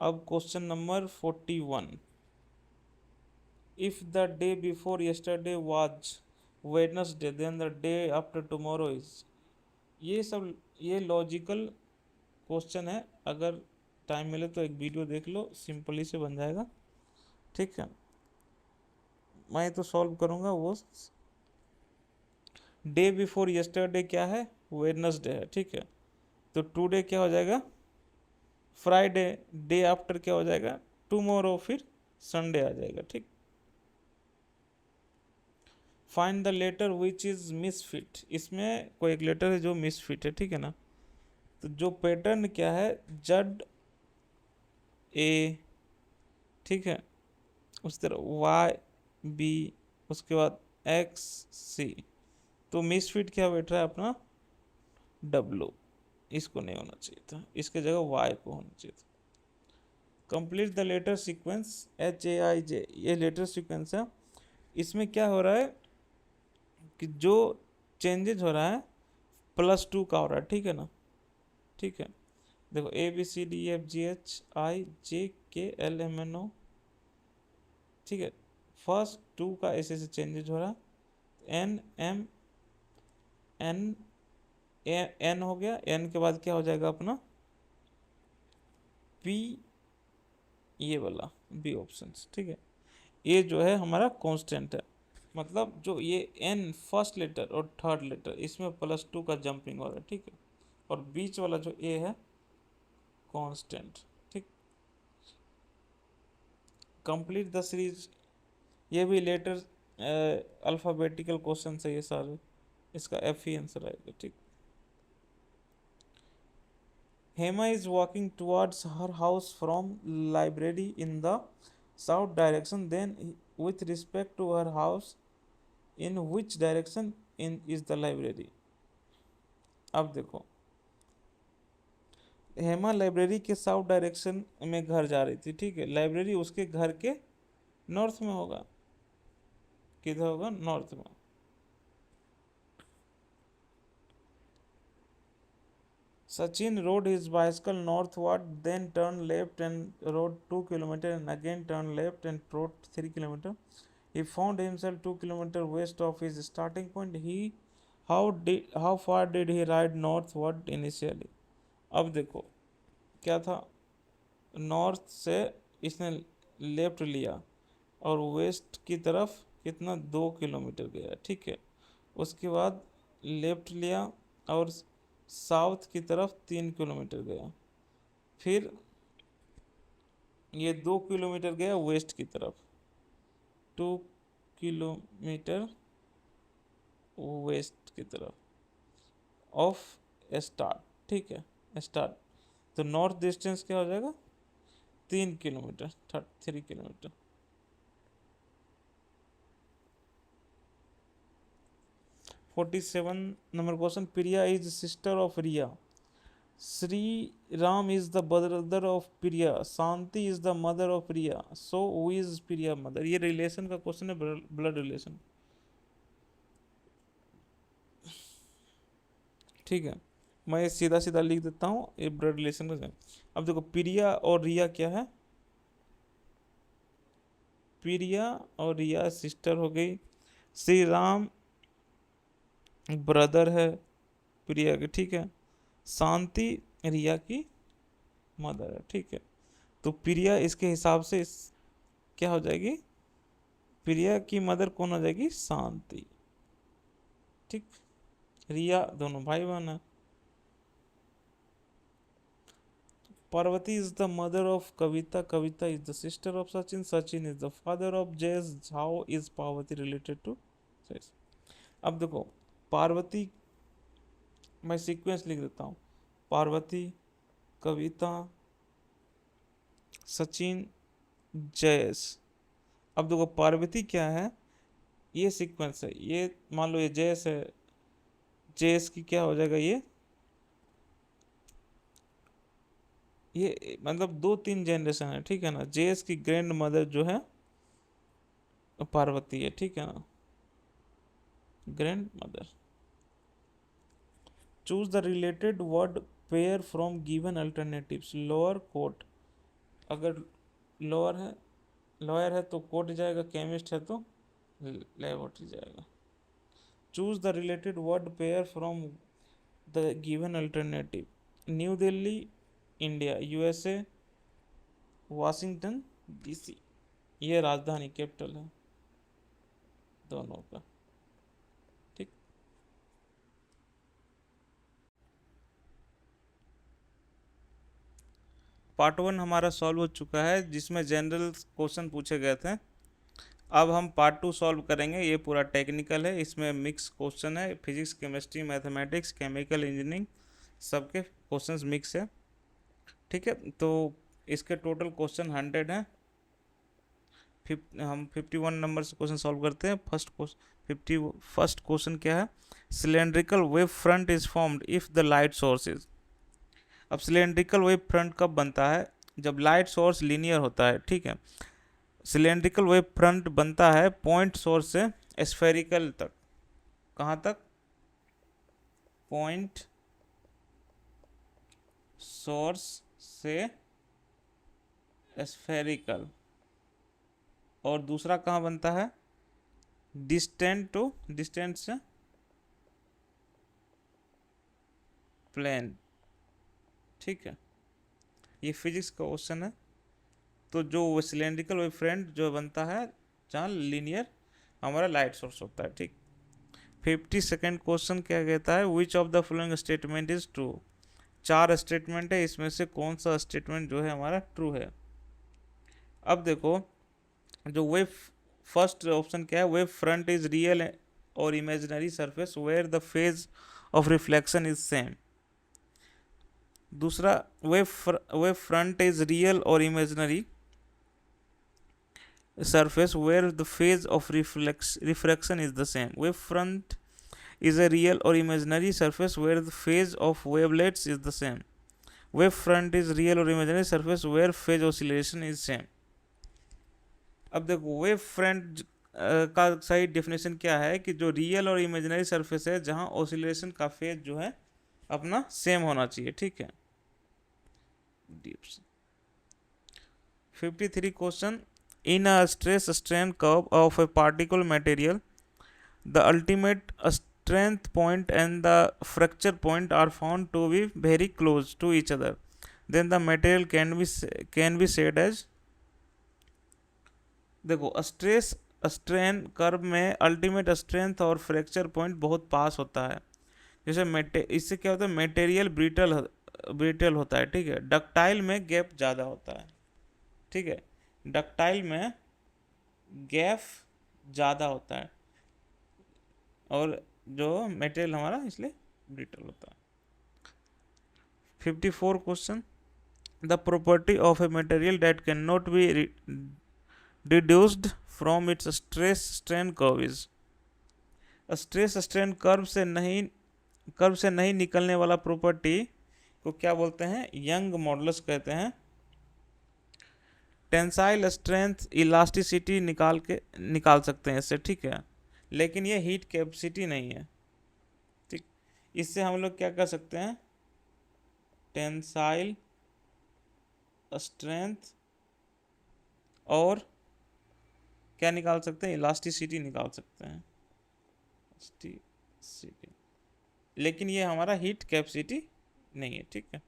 अब question number 41, if the day before yesterday was Wednesday then the day after tomorrow is, ये सब ये लॉजिकल क्वेश्चन है। अगर टाइम मिले तो एक वीडियो देख लो, सिंपली से बन जाएगा, ठीक है। मैं तो सॉल्व करूंगा। वो डे बिफोर यस्टरडे क्या है, वेडनेसडे है, ठीक है। तो टुडे क्या हो जाएगा, फ्राइडे, डे आफ्टर क्या हो जाएगा, टुमारो, फिर संडे आ जाएगा, ठीक। Find the letter which is misfit, इसमें कोई एक लेटर है जो मिसफिट है, ठीक है ना। तो जो पैटर्न क्या है, जड ए, ठीक है, उस तरह वाई बी, उसके बाद एक्स सी। तो मिसफिट क्या बैठ रहा है अपना, डब्लू, इसको नहीं होना चाहिए था, इसके जगह वाई को होना चाहिए था। Complete the letter sequence HAIJ, ये लेटर सीक्वेंस है। इसमें क्या हो रहा है कि जो चेंजेज हो रहा है +2 का हो रहा है, ठीक है ना, ठीक है। देखो ABCDEFGHIJKLMNO, ठीक है। फर्स्ट 2 का ऐसे ऐसे चेंजेज हो रहा है, NM N हो गया, N के बाद क्या हो जाएगा अपना P, ये वाला बी ऑप्शन, ठीक है। ये जो है हमारा कांस्टेंट है, मतलब जो ये N फर्स्ट लेटर और थर्ड लेटर इसमें +2 का जंपिंग हो रहा है, ठीक है। और बीच वाला जो A है कांस्टेंट, ठीक। कंप्लीट द सीरीज, ये भी लेटर अल्फ़ाबेटिकल क्वेश्चन है ये सारे, इसका F ही आंसर आएगा, ठीक। Hema is walking towards her house from library in the south direction, then with respect to her house in which direction in is the library. अब देखो हेमा लाइब्रेरी के साउथ डायरेक्शन में घर जा रही थी, ठीक है। लाइब्रेरी उसके घर के नॉर्थ में होगा, किधर होगा, नॉर्थ में। Sachin rode his bicycle northward, then turned left and rode 2 kilometers, and again turned left and rode 3 kilometers. He found himself 2 kilometers west of his starting point. How far did he ride northward initially? अब देखो क्या था, नॉर्थ से इसने लेफ्ट लिया और वेस्ट की तरफ कितना 2 किलोमीटर गया, ठीक है। उसके बाद लेफ्ट लिया और साउथ की तरफ 3 किलोमीटर गया, फिर ये 2 किलोमीटर गया वेस्ट की तरफ, 2 किलोमीटर वेस्ट की तरफ ऑफ स्टार्ट, ठीक है, स्टार्ट। तो नॉर्थ डिस्टेंस क्या हो जाएगा, 3 किलोमीटर, 3 किलोमीटर। 47 नंबर question, Priya is sister of Riya, Shri Ram is the brother of Priya, Shanti is the mother of Priya, so who is Priya mother. ये रिलेशन का क्वेश्चन है, ब्लड रिलेशन, ठीक है। मैं ये सीधा सीधा लिख देता हूँ, ये ब्लड रिलेशन का। अब देखो प्रिया और रिया क्या है, प्रिया और रिया सिस्टर हो गई। श्री राम ब्रदर है प्रिया के, ठीक है। शांति रिया की मदर है, ठीक है। तो प्रिया इसके हिसाब से क्या हो जाएगी, प्रिया की मदर कौन हो जाएगी, शांति, ठीक। रिया दोनों भाई बहन है। Parvati is the mother of Kavita, Kavita is the sister of Sachin, Sachin is the father of Jayesh, how is Parvati related to Jayesh. अब देखो पार्वती, मैं सीक्वेंस लिख देता हूँ, पार्वती, कविता, सचिन, जयेश। अब देखो पार्वती क्या है, ये सीक्वेंस है, ये मान लो ये जयेश है, जयेश की क्या हो जाएगा ये मतलब 2-3 जनरेशन है, ठीक है ना। जेएस की ग्रैंड मदर जो है पार्वती है, ठीक है ना, grand mother. Choose the related word pair from given alternatives. Lower court, अगर लोअर है, लॉयर है तो कोर्ट जाएगा, केमिस्ट है तो लेबोरेटरी जाएगा। Choose the related word pair from the given alternative. New Delhi India, USA Washington DC, ये राजधानी कैपिटल है दोनों का, ठीक। पार्ट 1 हमारा सॉल्व हो चुका है, जिसमें जनरल क्वेश्चन पूछे गए थे। अब हम पार्ट 2 सॉल्व करेंगे, ये पूरा टेक्निकल है, इसमें मिक्स क्वेश्चन है, physics, chemistry, mathematics, chemical engineering, सबके क्वेश्चंस मिक्स है, ठीक है। तो इसके टोटल क्वेश्चन 100 हैं। हम 51 नंबर से क्वेश्चन सॉल्व करते हैं। फर्स्ट क्वेश्चन क्या है, cylindrical wave front is formed if the light source is. अब सिलेंड्रिकल वेव फ्रंट कब बनता है, जब लाइट सोर्स लीनियर होता है, ठीक है। सिलेंड्रिकल वेव फ्रंट बनता है पॉइंट सोर्स से स्फेरिकल तक, कहाँ तक, पॉइंट सोर्स से स्फेरिकल। और दूसरा कहाँ बनता है, डिस्टेंट से प्लेन, ठीक है। ये फिजिक्स का क्वेश्चन है। तो जो सिलेंड्रिकल वेव फ्रंट जो बनता है जहाँ लीनियर हमारा लाइट सोर्स होता है, ठीक। 52nd क्वेश्चन क्या कहता है, which of the following statement is true. 4 statement है, इसमें से कौन सा स्टेटमेंट जो है हमारा ट्रू है। अब देखो जो वेव, फर्स्ट ऑप्शन क्या है, wave front is real or imaginary surface where the phase of reflection is same. दूसरा wave front is real or imaginary surface where the phase of refraction is the same. Wave front is a real or imaginary surface where the phase of wavelets is the same. Wave front is real or imaginary surface where phase oscillation is same. अब देखो वेव फ्रंट का सही डेफिनेशन क्या है कि जो रियल और इमेजिनरी सरफेस है जहां ऑसिलेशन का फेज जो है अपना सेम होना चाहिए, ठीक है। 53 question, in a stress strain curve of a particle material, the ultimate strength point and the fracture point are found to be very close to each other. Then the material can be said as। देखो स्ट्रेस स्ट्रेन कर्व में अल्टीमेट स्ट्रेंथ और फ्रैक्चर पॉइंट बहुत पास होता है। जैसे इससे क्या होता है, मटेरियल ब्रिटल होता है, ठीक है। डक्टाइल में गैप ज़्यादा होता है, ठीक है। डक्टाइल में गैप ज़्यादा होता है और जो मटेरियल हमारा इसलिए ब्रिटल होता है। 54 question, the property of a material that can not be deduced from its stress strain curve is. Stress strain curve से नहीं निकलने वाला प्रॉपर्टी को क्या बोलते हैं, यंग मॉडुलस कहते हैं। टेंसाइल स्ट्रेंथ इलास्टिसिटी निकाल सकते हैं इससे, ठीक है, लेकिन ये हीट कैपेसिटी नहीं है, ठीक। इससे हम लोग क्या कर सकते हैं, टेंसाइल स्ट्रेंथ और क्या निकाल सकते हैं, इलास्टिसिटी निकाल सकते हैं, इलास्टिसिटी, लेकिन ये हमारा हीट कैपेसिटी नहीं है, ठीक है।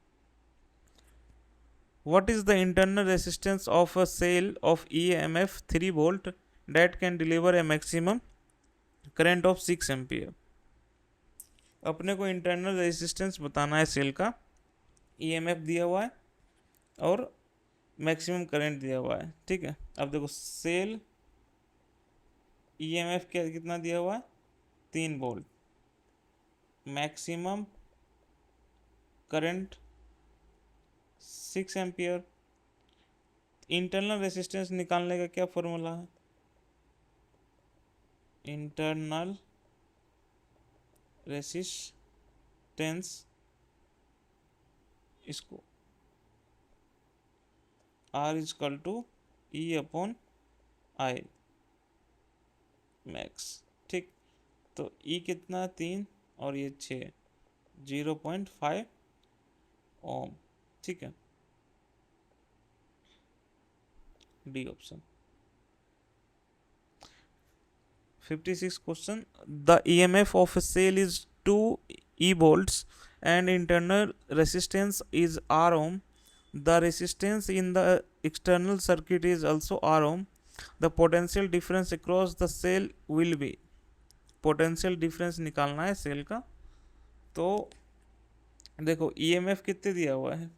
What is the internal resistance of a cell of EMF 3 volt that can deliver a maximum current of 6 ampere? अपने को इंटरनल रेजिस्टेंस बताना है सेल का, ईएमएफ दिया हुआ है और मैक्सिमम करंट दिया हुआ है, ठीक है। अब देखो सेल ईएमएफ क्या कितना दिया हुआ है, 3 volt, maximum current 6 ampere. Internal resistance निकालने का क्या फॉर्मूला है, इंटरनल रेजिस्टेंस, इसको R equal to E upon I max, ठीक। तो E कितना, 3 और ये 6, 0.5 ओम, ठीक है, D option. 56 question, the EMF of a cell is 2 E volts and internal resistance is R ohm. The resistance in the external circuit is also R ohm. The potential difference across the cell will be, potential difference निकालना है सेल का। तो देखो ईएमएफ कितने दिया हुआ है,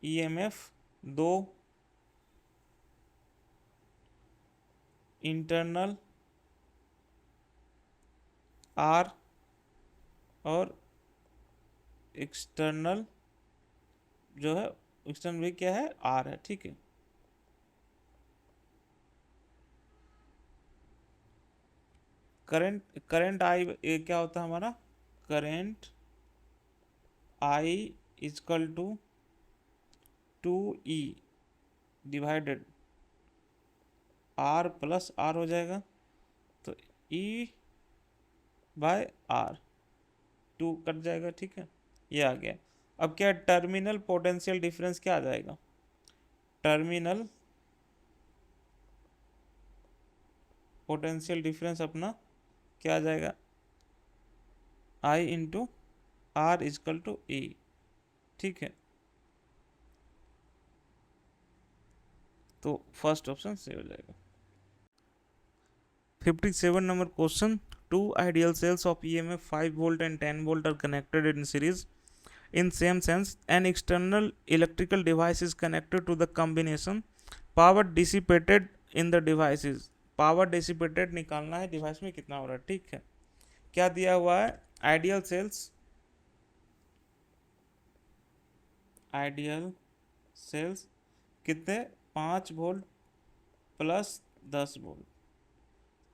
ईएमएफ 2, इंटरनल आर और एक्सटर्नल जो है, एक्सटर्नल भी क्या है, आर है, ठीक है। करंट आई क्या होता है हमारा, current I equal to 2E divided R plus R हो जाएगा, तो E बाय आर, 2 कट जाएगा, ठीक है, ये आ गया। अब क्या टर्मिनल पोटेंशियल डिफरेंस क्या आ जाएगा, टर्मिनल पोटेंशियल डिफरेंस अपना क्या आ जाएगा, I into R equal to E, ठीक है। तो फर्स्ट ऑप्शन सही हो जाएगा। 57 number question, two ideal cells of EMF 5 volt and 10 volt are connected in series. In same sense, an external electrical device is connected to the combination. Power dissipated in the devices. Power dissipated निकालना है डिवाइस में कितना हो रहा है, ठीक है। क्या दिया हुआ है, आइडियल सेल्स कितने, 5 वोल्ट प्लस 10 वोल्ट,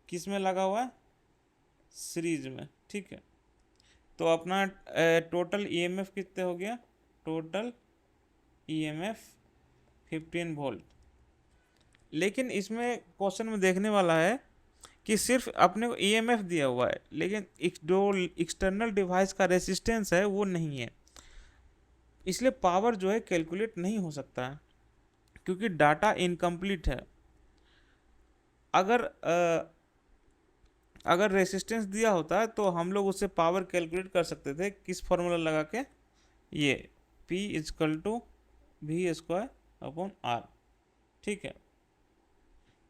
किस में लगा हुआ है, सीरीज में, ठीक है। तो अपना टोटल ईएमएफ कितने हो गया, टोटल ईएमएफ 15 वोल्ट। लेकिन इसमें क्वेश्चन में देखने वाला है कि सिर्फ अपने को ईएमएफ दिया हुआ है, लेकिन जो एक्सटर्नल डिवाइस का रेसिस्टेंस है वो नहीं है, इसलिए पावर जो है कैलकुलेट नहीं हो सकता है, क्योंकि डाटा इनकम्प्लीट है। अगर रेसिस्टेंस दिया होता है तो हम लोग उससे पावर कैलकुलेट कर सकते थे, किस फॉर्मूला लगा के, ये P equal to V square upon R, ठीक है।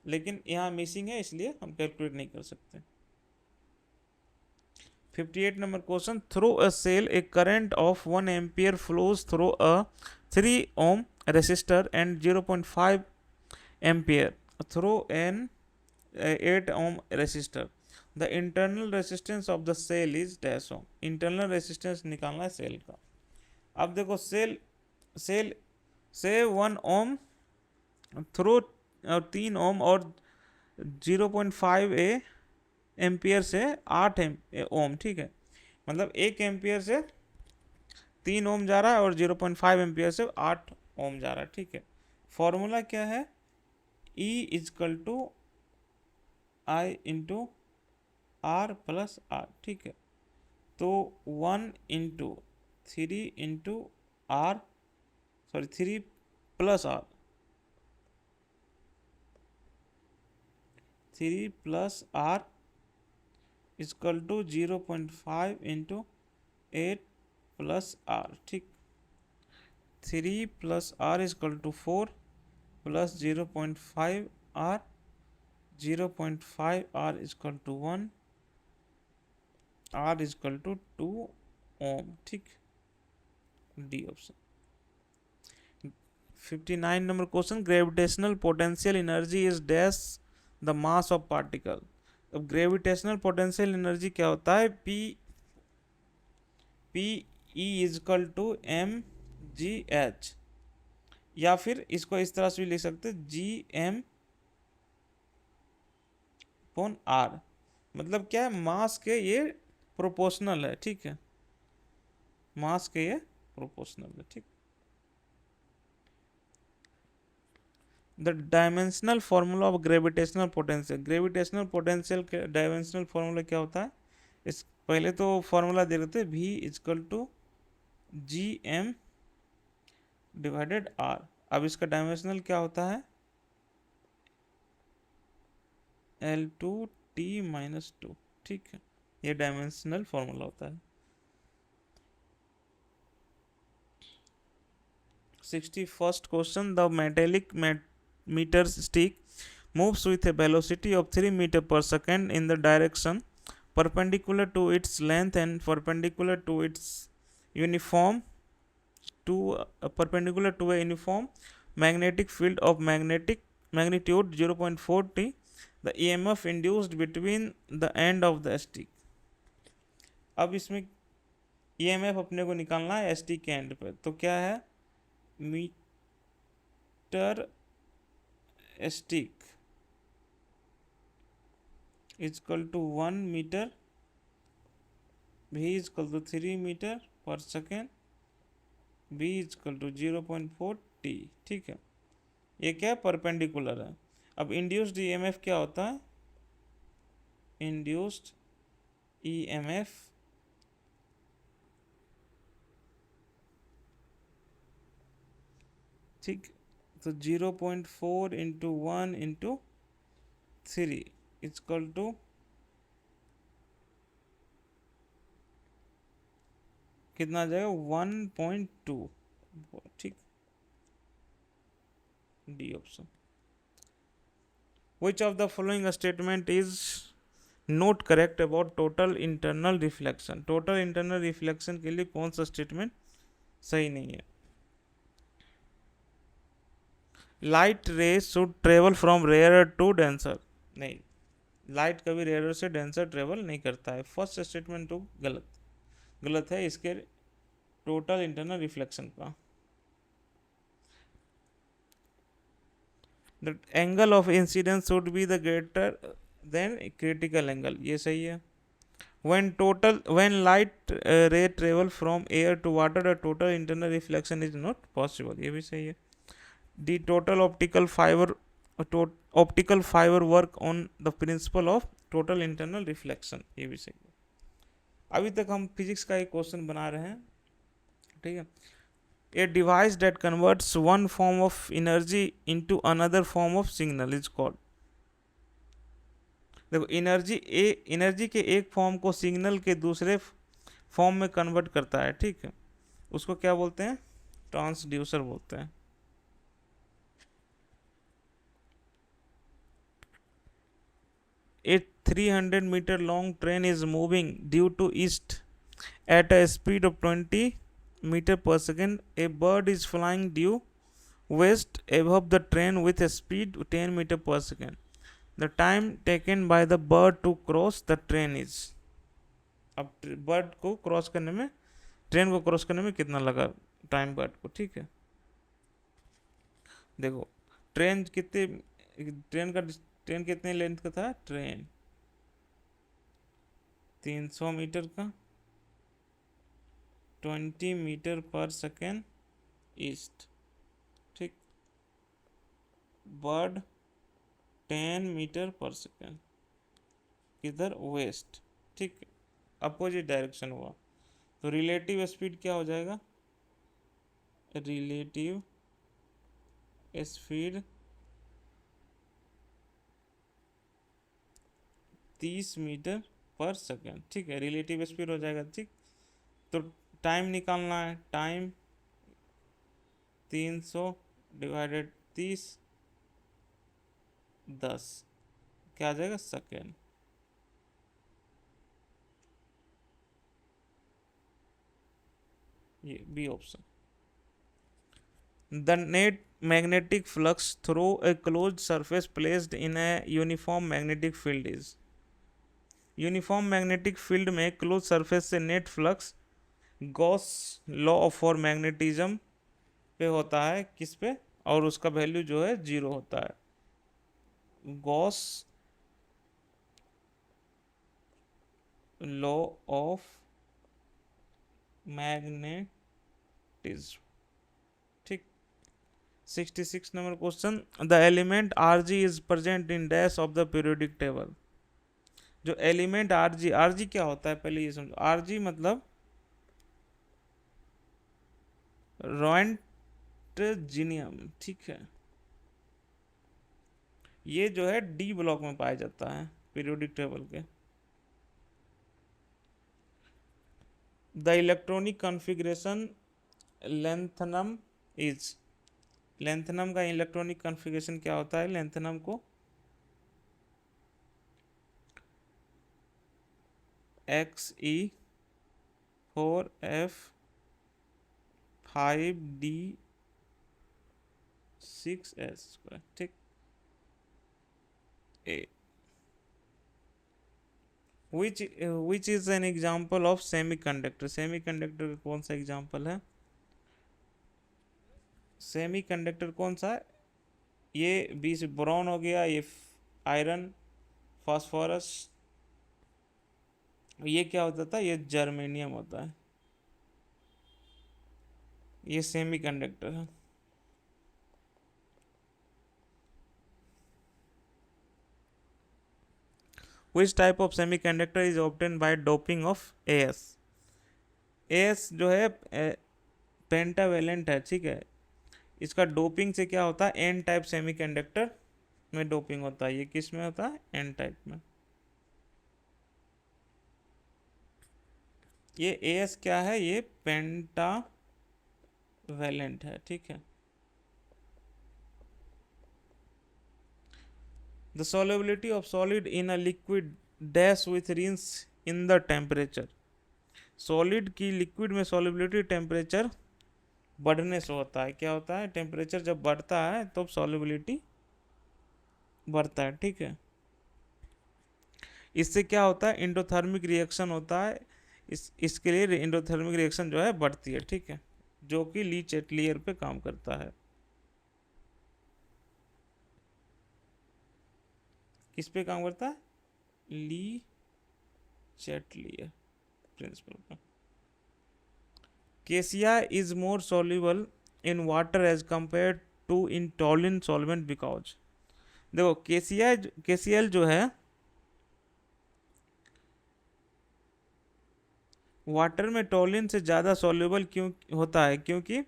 लेकिन यहाँ मिसिंग है, इसलिए हम कैलकुलेट नहीं कर सकते। 58 number question, through a cell a current of 1 ampere flows through a 3 ohm resistor and 0.5 ampere through an 8 ohm resistor. The internal resistance of the cell is dash ohm. Internal resistance निकालना है सेल का। अब देखो सेल से 1 ओम थ्रू 3 ओम और 0.5 एम्पियर से 8 ओम, ठीक है। मतलब 1 एम्पियर से 3 ओम जा रहा है और 0.5 एम्पियर से 8 ओम जा रहा है, ठीक है। फॉर्मूला क्या है, E equal to I into R plus R, ठीक है। तो 1 into 3 into R, sorry 3 plus R, 3 plus R equal to 0.5 into 8 plus R, ठीक। 3 plus R equal to 4 plus 0.5 R, 0.5 R equal to 1, R equal to 2 ohm, ठीक। D option. 59 number question, gravitational potential energy is dash the mass of particle. अब ग्रेविटेशनल पोटेंशियल एनर्जी क्या होता है? P E equal to M G H, या फिर इसको इस तरह से भी लिख सकते हैं, जी एम अपॉन आर। मतलब क्या है? मास के ये प्रोपोर्शनल है, ठीक है, मास के ये प्रोपोर्शनल है, ठीक। The dimensional formula of gravitational potential, gravitational potential के डायमेंशनल फॉर्मूला क्या होता है? इस पहले तो फॉर्मूला दे रहे थे, V equal to G M divided R. अब इसका डायमेंशनल क्या होता है? L2T-2, ठीक है, ये डायमेंशनल फॉर्मूला होता है। 61st question, the metallic meter stick moves with a velocity of 3 meter per second in the direction perpendicular to its length and perpendicular to its uniform perpendicular to a uniform magnetic field of magnitude 0.4 t. The EMF induced between the end of the stick. अब इसमें EMF अपने को निकालना है ST के एंड पे, तो क्या है? Metre stick equal to 1 metre, V equal to 3 metre per second, B equal to 0.4 t, ठीक है। ये क्या है? परपेंडिकुलर है। अब इंड्यूस्ड EMF क्या होता है? इंड्यूस्ड EMF ठीक, तो 0.4 इंटू 1 इंटू 3 इजकल टू कितना आ जाएगा? 1.2, ठीक। D option. Which of the following statement is not correct about total internal reflection? Total internal reflection के लिए कौन सा स्टेटमेंट सही नहीं है? Light ray should travel from rarer to denser, नहीं, लाइट कभी रेयर से डेंसर ट्रेवल नहीं करता है। फर्स्ट स्टेटमेंट तो गलत है इसके टोटल इंटरनल रिफ्लेक्शन का। The angle of incidence should be the greater than critical angle, ये सही है। when light ray travel from air to water, the total internal reflection is not possible, ये भी सही है। the total optical fiber work on the principle of total internal reflection, ये भी सही है। अभी तक हम फिजिक्स का एक क्वेश्चन बना रहे हैं, ठीक है। A device that converts one form of energy into another form of signal is called, देखो एनर्जी के एक फॉर्म को सिग्नल के दूसरे फॉर्म में कन्वर्ट करता है, ठीक है, उसको क्या बोलते हैं? ट्रांसड्यूसर बोलते हैं। A 300 meter long train is moving due to east at a speed of 20 meter per second. A bird is flying due west above the train with a speed 10 meter per second. The time taken by the bird to cross the train is, अब बर्ड को क्रॉस करने में, ट्रेन को क्रॉस करने में कितना लगा टाइम बर्ड को, ठीक है। देखो ट्रेन कितने लेंथ का था? ट्रेन 300 मीटर का, 20 मीटर पर सेकेंड ईस्ट, ठीक। बर्ड 10 मीटर पर सेकेंड किधर? वेस्ट, ठीक, अपोजिट डायरेक्शन हुआ, तो रिलेटिव स्पीड क्या हो जाएगा? रिलेटिव स्पीड 30 मीटर/सेकेंड, ठीक है, रिलेटिव स्पीड हो जाएगा, ठीक। तो टाइम निकालना है, टाइम 300 डिवाइडेड 30, 10, क्या आ जाएगा, सेकेंड। ये B option. The net magnetic flux through a closed surface placed in a uniform magnetic field is। Uniform magnetic field में क्लोज सरफेस से net flux Gauss law for magnetism पे होता है, किस पे, और उसका वैल्यू जो है 0 होता है। गॉस लॉ ऑफ मैग्नेटिज्म, ठीक। 66 number question, the element Rg is present in dash of the periodic table. जो एलिमेंट Rg क्या होता है, पहले ये समझो। Rg मतलब रोएंटजीनियम, ठीक है। ये जो है डी ब्लॉक में पाया जाता है पीरियोडिक टेबल के। The electronic configuration lanthanum is. Lanthanum का इलेक्ट्रॉनिक कॉन्फ़िगरेशन क्या होता है, लेंथनम को Xe4f5d6s², ठीक। A which is an example of semiconductor. Semiconductor का कौन सा एग्जाम्पल है, सेमीकंडक्टर कौन सा है, ये बी से बोरॉन हो गया, ये आयरन, फास्फोरस, ये क्या होता था, ये जर्मेनियम होता है, ये सेमीकंडक्टर है। Which type of semiconductor is obtained by doping of AS। AS जो है पेंटावेलेंट है, ठीक है। इसका डोपिंग से क्या होता है, एन टाइप सेमीकंडक्टर में डोपिंग होता है। ये किस में होता है, एन टाइप में। ये AS क्या है, ये पेंटावेलेंट है, ठीक है। The solubility of solid in a liquid dash with rinse in the temperature। Solid की लिक्विड में सॉलिबिलिटी टेम्परेचर बढ़ने से होता है। क्या होता है, टेम्परेचर जब बढ़ता है तो सॉलिबिलिटी बढ़ता है, ठीक है। इससे क्या होता है, एंडोथर्मिक रिएक्शन होता है। इसके लिए एंडोथर्मिक रिएक्शन जो है बढ़ती है, ठीक है, जो कि ली चैटलियर पे काम करता है। किस पे काम करता है, ली चैटलियर प्रिंसिपल पे। KCl is more soluble in water as compared to in toluene solvent because. देखो केसीएल जो है वाटर में टॉलिन से ज़्यादा सॉल्युबल क्यों होता है, क्योंकि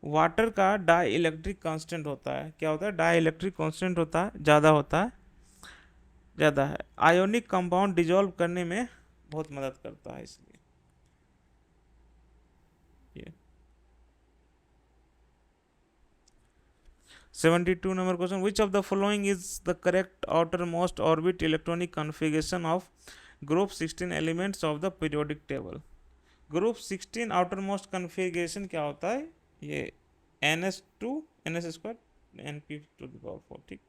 वाटर का डाई इलेक्ट्रिक कांस्टेंट होता है। क्या होता है, डाई इलेक्ट्रिक कांस्टेंट होता है, ज़्यादा होता है, ज़्यादा है। आयोनिक कंपाउंड डिजोल्व करने में बहुत मदद करता है, इसलिए ये 72 number question, which of the following is the correct outer most orbit electronic configuration of group 16 elements of the periodic table. Group 16 outer most configuration क्या होता है, ये NS2 NS² Np⁴, ठीक।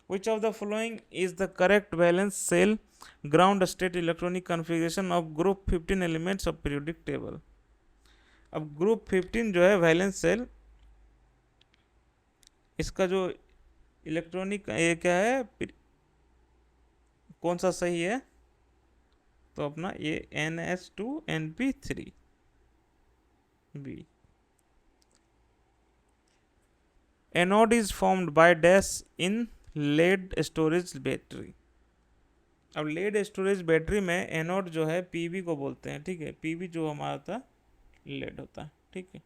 Which of the following is the correct valence cell ground state electronic configuration of group 15 elements of periodic table। अब ग्रुप 15 जो है वैलेंस सेल, इसका जो इलेक्ट्रॉनिक ये क्या है, कौन सा सही है, तो अपना ये NS2Np3b। Anode is formed by dash in lead storage battery. अब लेड स्टोरेज बैटरी में एनोड जो है पीबी को बोलते हैं, ठीक है। पीबी जो हमारा होता है लेड होता है, ठीक है।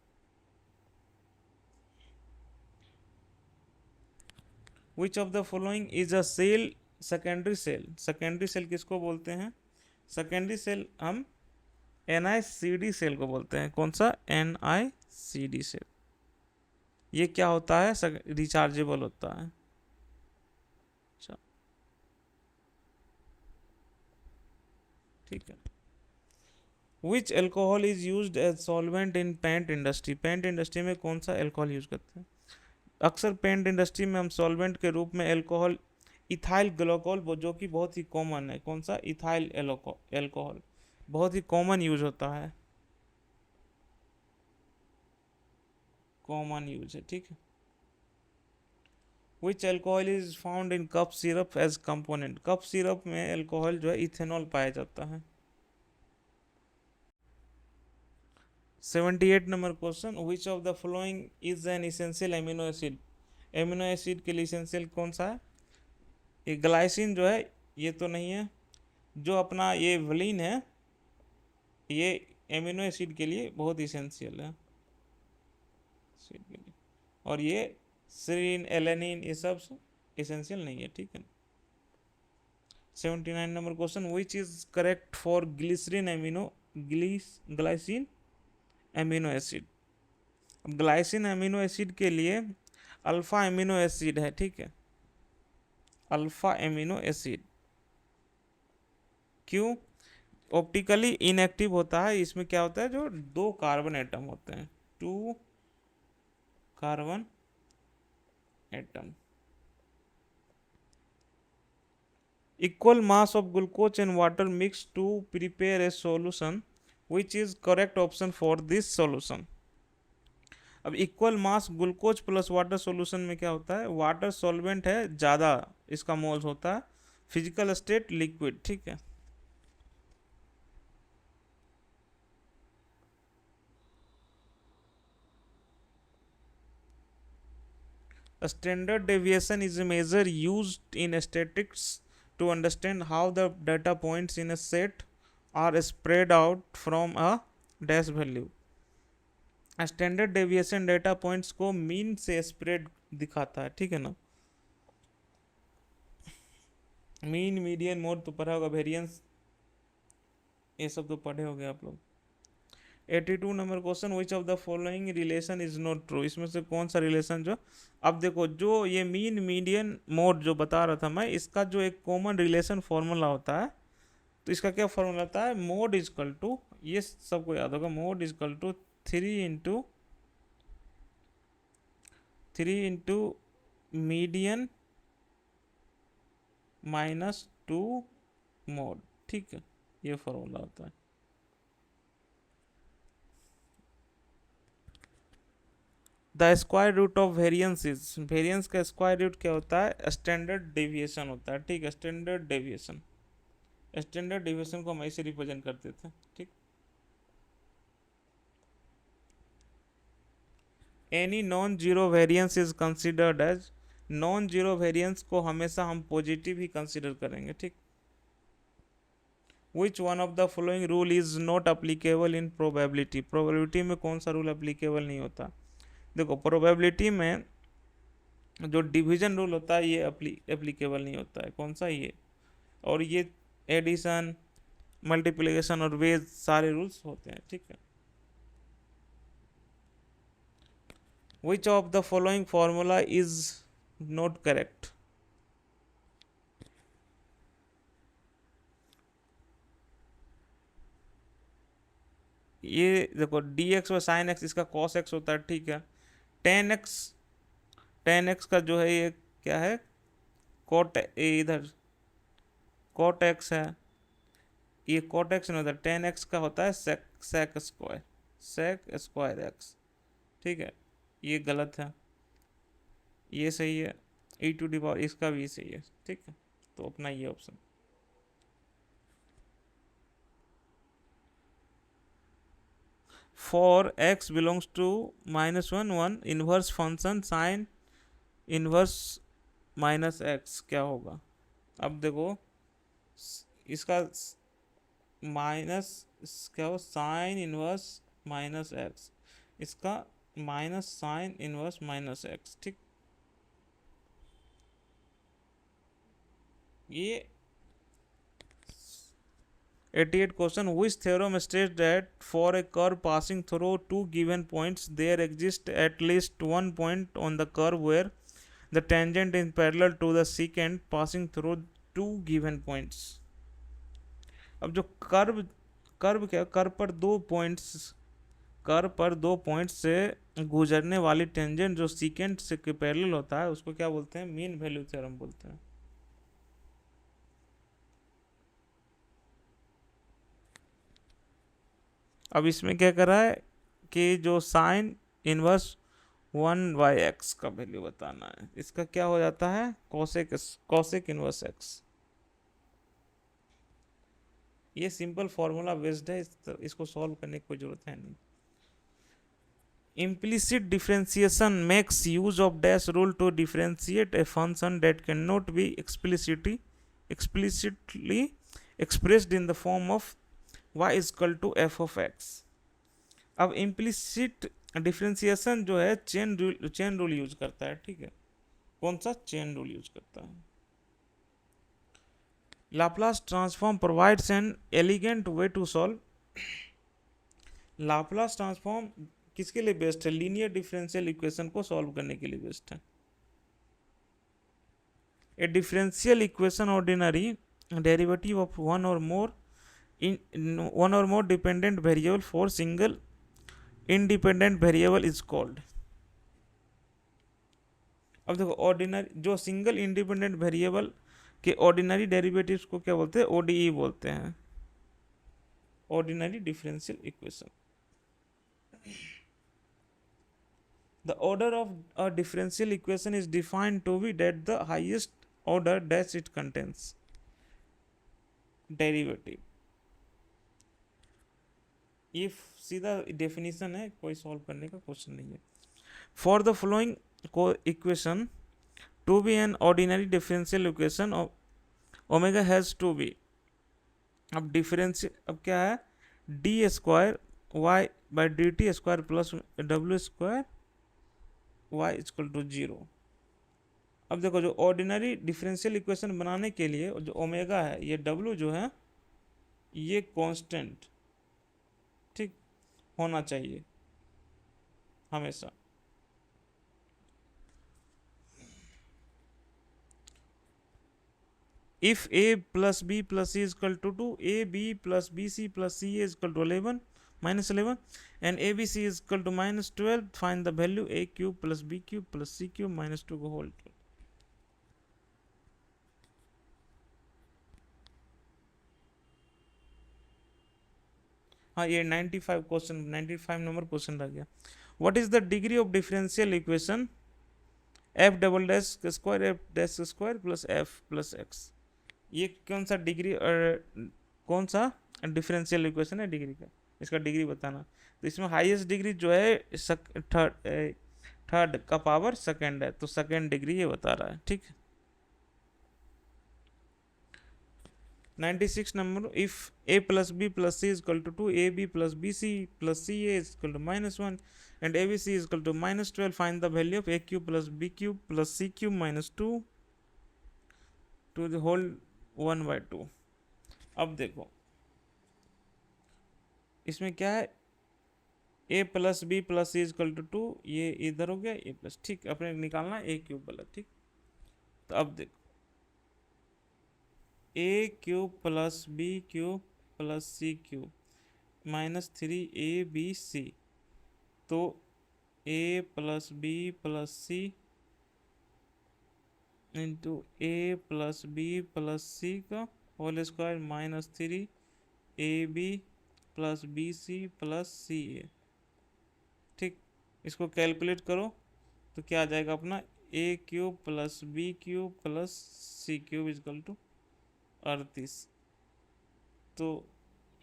Which of the following is a cell secondary cell किसको बोलते हैं? सेकेंडरी सेल हम NiCd सेल को बोलते हैं। कौन सा? NiCd cell. ये क्या होता है? रिचार्जेबल होता है। अच्छा, ठीक है। Which alcohol is used as solvent in paint industry? Paint industry में कौन सा एल्कोहल यूज करते हैं? अक्सर पेंट इंडस्ट्री में हम सॉल्वेंट के रूप में एल्कोहल, इथाइल ग्लाइकोल, जो कि बहुत ही कॉमन है। कौन सा? इथाइल एल्कोहल बहुत ही कॉमन यूज होता है, कॉमन यूज है, ठीक है। Which alcohol is found in cough syrup as component? Cough syrup में एल्कोहल जो है इथेनॉल पाया जाता है। 78 number question, which of the following is an essential amino acid? Amino acid के लिए इसेंशियल कौन सा है? ये ग्लाइसिन जो है, ये तो नहीं है। जो अपना ये वलीन है, ये एमिनो एसिड के लिए बहुत इसेंशियल है, एसिड के लिए। और ये सीरीन, एलेनिन, ये सब इसेंशियल नहीं है, ठीक है। 79 number question, which is correct for glycerine amino glycine amino acid? अब ग्लाइसिन एमिनो एसिड के लिए अल्फा एमिनो एसिड है, ठीक है। अल्फा एमिनो एसिड क्यों? ऑप्टिकली इनएक्टिव होता है। इसमें क्या होता है, जो दो कार्बन एटम होते हैं, two carbon atom. Equal mass of glucose and water mix to prepare a solution, which is correct option for this solution? अब equal mass glucose plus water solution में क्या होता है? वाटर सॉल्वेंट है, ज़्यादा इसका मोल्स होता है, फिजिकल स्टेट लिक्विड, ठीक है। Standard deviation is a measure used in statistics to understand how the data points in a set are spread out from a dash value. Standard deviation data points को मीन से स्प्रेड दिखाता है, ठीक है ना। मीन, मीडियन, मोड तो पढ़ा होगा, वेरिएंस ये सब तो पढ़े होंगे आप लोग। 82 number question, which of the following relation is not true? इसमें से कौन सा रिलेशन जो, अब देखो, जो ये मीन, मीडियन, मोड जो बता रहा था मैं, इसका जो एक कॉमन रिलेशन फॉर्मूला होता है, तो इसका क्या फॉर्मूला होता है? मोड इजकल टू, ये सबको याद होगा, mode equal to 3 into median minus 2 mode, ठीक है। ये फॉर्मूला होता है। The square root of variance is, variance का स्क्वायर रूट क्या होता है? स्टैंडर्ड डेविएशन होता है, ठीक है। स्टैंडर्ड डेविएशन, स्टैंडर्ड डेविएशन को हम ऐसे रिप्रेजेंट करते थे, ठीक। Any non zero variance is considered as, non zero variance को हमेशा हम पॉजिटिव ही कंसिडर करेंगे, ठीक। Which one of the following rule is not applicable in probability? Probability में कौन सा रूल अप्लीकेबल नहीं होता? देखो, प्रोबेबिलिटी में जो डिवीजन रूल होता है ये एप्लीकेबल नहीं होता है। कौन सा? ये। और ये एडिशन, मल्टीप्लिकेशन और वेज सारे रूल्स होते हैं, ठीक है। Which of the following formula is not correct? ये देखो, डी एक्स और साइन एक्स, इसका कॉस एक्स होता है, ठीक है। टेन एक्स, टेन एक्स का जो है ये क्या है? कोट, इधर कोट एक्स है, ये कोट एक्स नहीं होता, टेन एक्स का होता है sec, sec square, sec square X, ठीक है। ये गलत है, ये सही है। ई टू डी पावर, इसका भी सही है, ठीक है। तो अपना ये option. For X belongs to -1 1 inverse function sine inverse -x क्या होगा? अब देखो, इसका माइनस क्या हो, साइन इनवर्स -x, इसका माइनस साइन इनवर्स -x, ठीक। ये 88 question, which theorem states that for a curve passing through two given points there exists at least one point on the curve where the tangent is parallel to the secant passing through two given points. अब जो कर्व कर्व क्या, कर्व पर दो पॉइंट्स से गुजरने वाली टेंजेंट जो सीकेंट से के पैरेलल होता है उसको क्या बोलते हैं, मीन वैल्यू थ्योरम बोलते हैं. अब इसमें क्या कर रहा है कि जो साइन इनवर्स 1/x का वैल्यू बताना है, इसका क्या हो जाता है, कॉसेक इनवर्स x. ये सिंपल फॉर्मूला बेस्ड है, इसको सॉल्व करने की कोई जरूरत है नहीं. Implicit differentiation makes use of dash rule to differentiate a function that cannot be explicitly expressed in the form of y is equal to f of x. अब implicit differentiation जो है चेन रूल यूज करता है. ठीक है, कौन सा चेन रूल यूज करता है. Laplace transform provides an elegant way to solve. Laplace transform किसके लिए बेस्ट है, लीनियर डिफरेंशियल इक्वेशन को सॉल्व करने के लिए बेस्ट है. A differential equation ordinary derivative of one और more dependent variable for single independent variable is called. अब देखो ऑर्डिनरी जो सिंगल इंडिपेंडेंट वेरिएबल के ऑर्डिनरी डेरिवेटिव्स को क्या बोलते हैं, ओडीई बोलते हैं, ordinary differential equation. The order of a differential equation is defined to be that the highest order dash it contains derivative. ये सीधा डेफिनेशन है, कोई सॉल्व करने का क्वेश्चन नहीं है. For the following equation to be an ordinary differential equation omega has to be. अब डिफरेंशियल अब क्या है, D square Y by D T square plus W square y equal to 0. अब देखो जो ऑर्डिनरी डिफरेंशियल इक्वेशन बनाने के लिए जो ओमेगा है, ये w जो है ये कांस्टेंट ठीक होना चाहिए हमेशा. If a plus B plus C equal to 2, A B plus B C plus C A equal to 11 -11 and ABC is equal to -12, find the value a cube plus b cube plus c cube minus 2 का whole cube. हाँ ये 95 नंबर क्वेश्चन रह गया. What is the degree of differential equation f double dash square f dash square plus f plus x. ये कौन सा डिग्री और कौन सा डिफरेंशियल इक्वेशन है डिग्री का, इसका डिग्री बताना. तो इसमें हाईएस्ट डिग्री जो है थर्ड का पावर सेकेंड है, तो सेकेंड डिग्री ये बता रहा है. ठीक, 96 number, if a plus B plus C equal to 2, A B plus B C plus C A equal to -1 and A B C equal to -12, find the value of a cube plus B cube plus C cube -2 to the whole 1/2. अब देखो इसमें क्या है, a plus B plus C equal to 2, ये इधर हो गया a प्लस. ठीक, अपने निकालना है a क्यूब वाला. ठीक, तो अब देखो a cube plus B cube plus C cube -3abc, तो a plus B plus c into a plus B plus c का whole square -3ab plus B C plus C a. ठीक, इसको कैलकुलेट करो तो क्या आ जाएगा अपना, a cube plus B cube plus C cube equal to 38. तो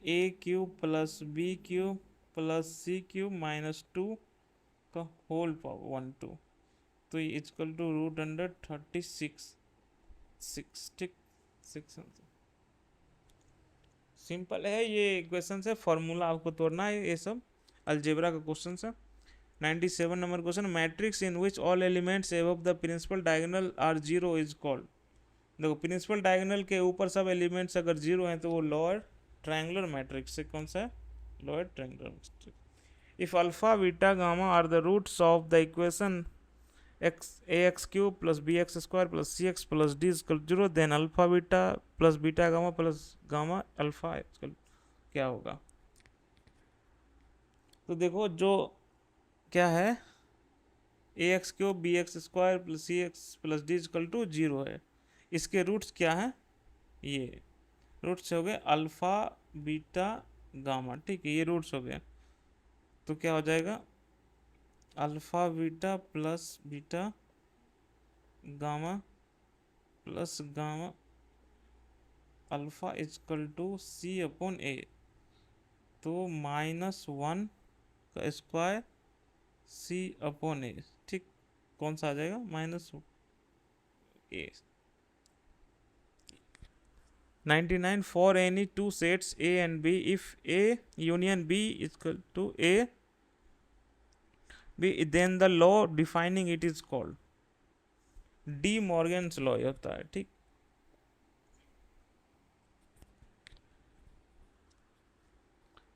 a cube plus B cube plus C cube -2 का होल पावर 12, तो ये इक्वल टू √36. ठीक, 6 आंसर. सिंपल है ये क्वेश्चन से, फॉर्मूला आपको तोड़ना है, ये सब अलजेब्रा का क्वेश्चन है. 97 number question, matrix in which all elements above the principal diagonal are 0 is called. देखो प्रिंसिपल डायगोनल के ऊपर सब एलिमेंट्स अगर जीरो हैं तो वो लोअर ट्रायंगुलर मैट्रिक्स से कौन सा है, lower triangular matrix. If alpha beta gamma are the roots of the equation ax cube plus bx square plus cx plus d equal zero, then alpha beta plus beta gamma plus gamma alpha equal क्या होगा। तो देखो जो क्या है, ax cube bx square plus cx plus d equal to zero है। इसके रूट्स क्या हैं, ये रूट्स हो गए अल्फा बीटा गामा, ठीक है, ये रूट्स हो गए। तो क्या हो जाएगा, alpha beta plus beta gamma plus gamma alpha is equal to c upon a. तो -1 का स्क्वायर सी अपॉन ए, ठीक, कौन सा आ जाएगा, -a। 99 for any two sets A and B, if A union B is equal to A B, then the law defining it is called De Morgan's law होता है, ठीक।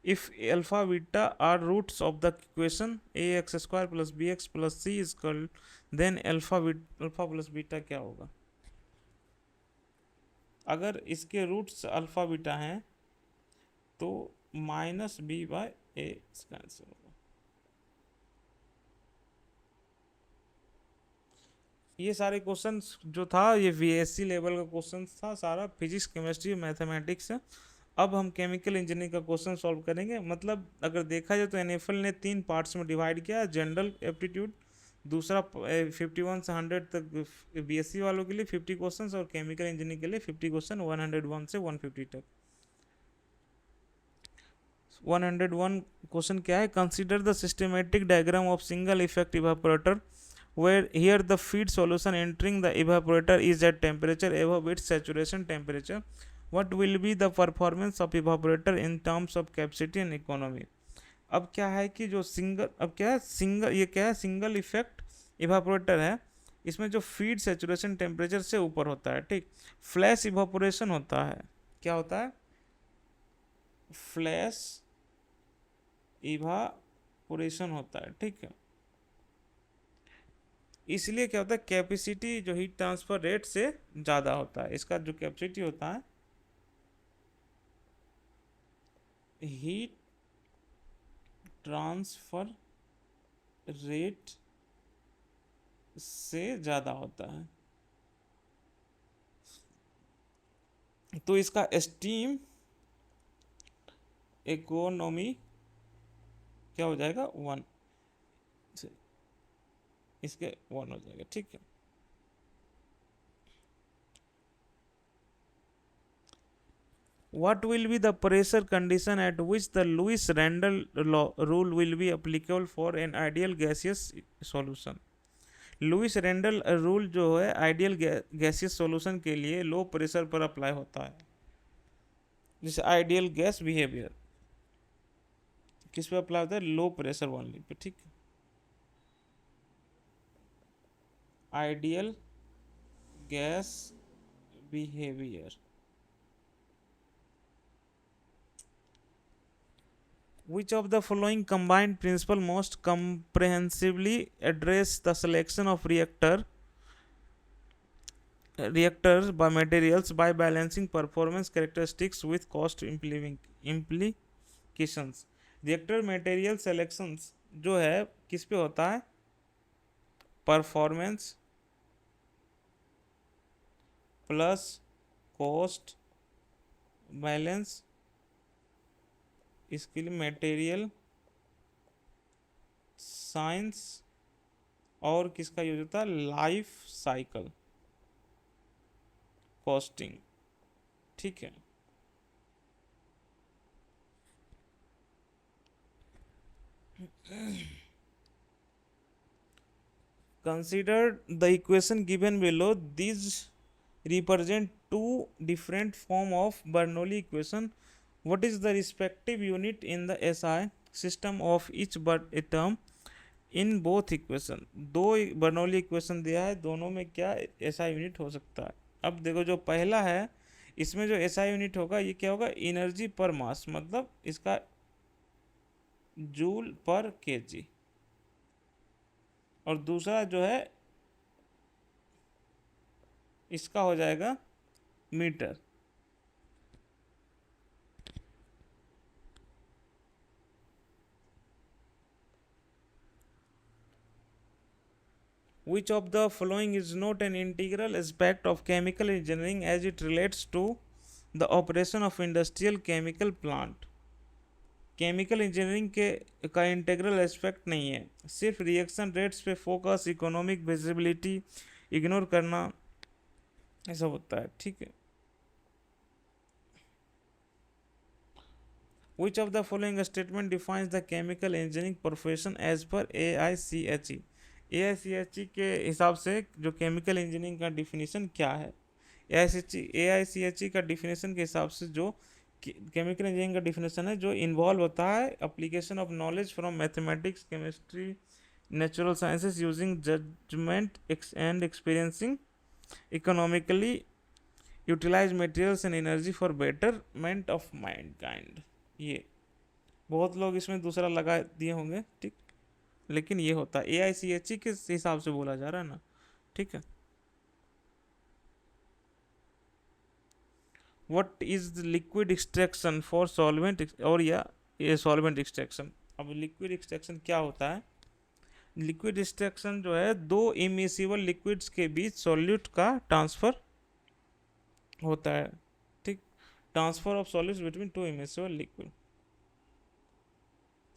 If alpha beta are roots of the equation A X square plus B X plus C is equal, then alpha plus beta क्या होगा। अगर इसके रूट्स अल्फा बीटा हैं तो माइनस बी बाय ए इसका आंसर होगा। ये सारे क्वेश्चंस जो था ये वीएससी लेवल का क्वेश्चंस था, सारा फिजिक्स केमिस्ट्री मैथमेटिक्स है। अब हम केमिकल इंजीनियरिंग का क्वेश्चन सॉल्व करेंगे। मतलब अगर देखा जाए तो एनएफएल ने 3 पार्ट्स में डिवाइड किया, जनरल एप्टीट्यूड, दूसरा 51 से 100 तक बीएससी वालों के लिए 50 क्वेश्चन, और केमिकल इंजीनियरिंग के लिए 50 क्वेश्चन 101 से 150 तक। 101 क्वेश्चन क्या है, consider the systematic diagram of single effect evaporator where here the feed solution entering the evaporator is at temperature above its saturation temperature. What will be the performance of evaporator in terms of capacity and economy? अब क्या है कि जो ये क्या है, सिंगल इफेक्ट इवापोरेटर है। इसमें जो फीड सैचुरेशन टेम्परेचर से ऊपर होता है, ठीक। फ्लैश इवापोरेशन होता है, क्या होता है, फ्लैश इवापोरेशन होता है, ठीक है। इसलिए क्या होता है, कैपेसिटी जो हीट ट्रांसफर रेट से ज़्यादा होता है। इसका जो कैपेसिटी होता है हीट ट्रांसफर रेट से ज़्यादा होता है। तो इसका स्टीम इकोनॉमी क्या हो जाएगा, 1, इसके 1 हो जाएगा, ठीक है। What will be the pressure condition at which the Lewis-Randall rule will be applicable for an ideal gaseous solution? Lewis Randall rule जो है आइडियल गैसियस सॉल्यूशन के लिए लो प्रेशर पर अप्लाई होता है। जैसे आइडियल गैस बिहेवियर किस पे अप्लाई होता है, लो प्रेशर ओनली पे, ठीक है। Ideal gas behaviour, which of the following combined principle most comprehensively address the selection of reactors by materials by balancing performance characteristics with cost implications? Reactor material selections जो है किस पे होता है, परफॉर्मेंस प्लस कॉस्ट बैलेंस। इसके लिए मटेरियल साइंस और किसका यूज होता है, लाइफ साइकिल कॉस्टिंग, ठीक है। Consider the equation given below. These represent two different form of Bernoulli equation. What is the respective unit in the SI system of each term in both equation? दो बर्नौली इक्वेशन दिया है, दोनों में क्या SI यूनिट हो सकता है। अब देखो जो पहला है, इसमें जो एसआई यूनिट होगा ये क्या होगा, एनर्जी पर मास, मतलब इसका जूल पर केजी। और दूसरा जो है इसका हो जाएगा metre. Which of the following is not an integral aspect of chemical engineering as it relates to the operation of industrial chemical plant? Chemical engineering के का इंटीग्रल एस्पेक्ट नहीं है, सिर्फ रिएक्शन रेट्स पे फोकस, इकोनॉमिक विजिबिलिटी इग्नोर करना, ऐसा होता है। ठीक है। Which of the following statement defines the chemical engineering profession as per AICHE? AICHE के हिसाब से जो केमिकल इंजीनियरिंग का डिफिनीशन क्या है? AICHE का डिफिनीशन के हिसाब से जो केमिकल इंजीनियरिंग का डिफिनेशन है, जो इन्वॉल्व होता है application of knowledge from mathematics, chemistry, natural sciences using judgment and experiencing economically utilize materials and energy for betterment of mankind. ये बहुत लोग इसमें दूसरा लगा दिए होंगे, ठीक, लेकिन ये होता है AICHE के हिसाब से बोला जा रहा है ना। ठीक है। What is liquid extraction for solvent, और या ये सॉल्वेंट एक्सट्रैक्शन। अब लिक्विड एक्सट्रैक्शन क्या होता है? लिक्विड एक्सट्रैक्शन जो है दो इमिसिबल लिक्विड्स के बीच सॉल्यूट का ट्रांसफर होता है। ठीक, transfer of solutes between two immiscible liquid.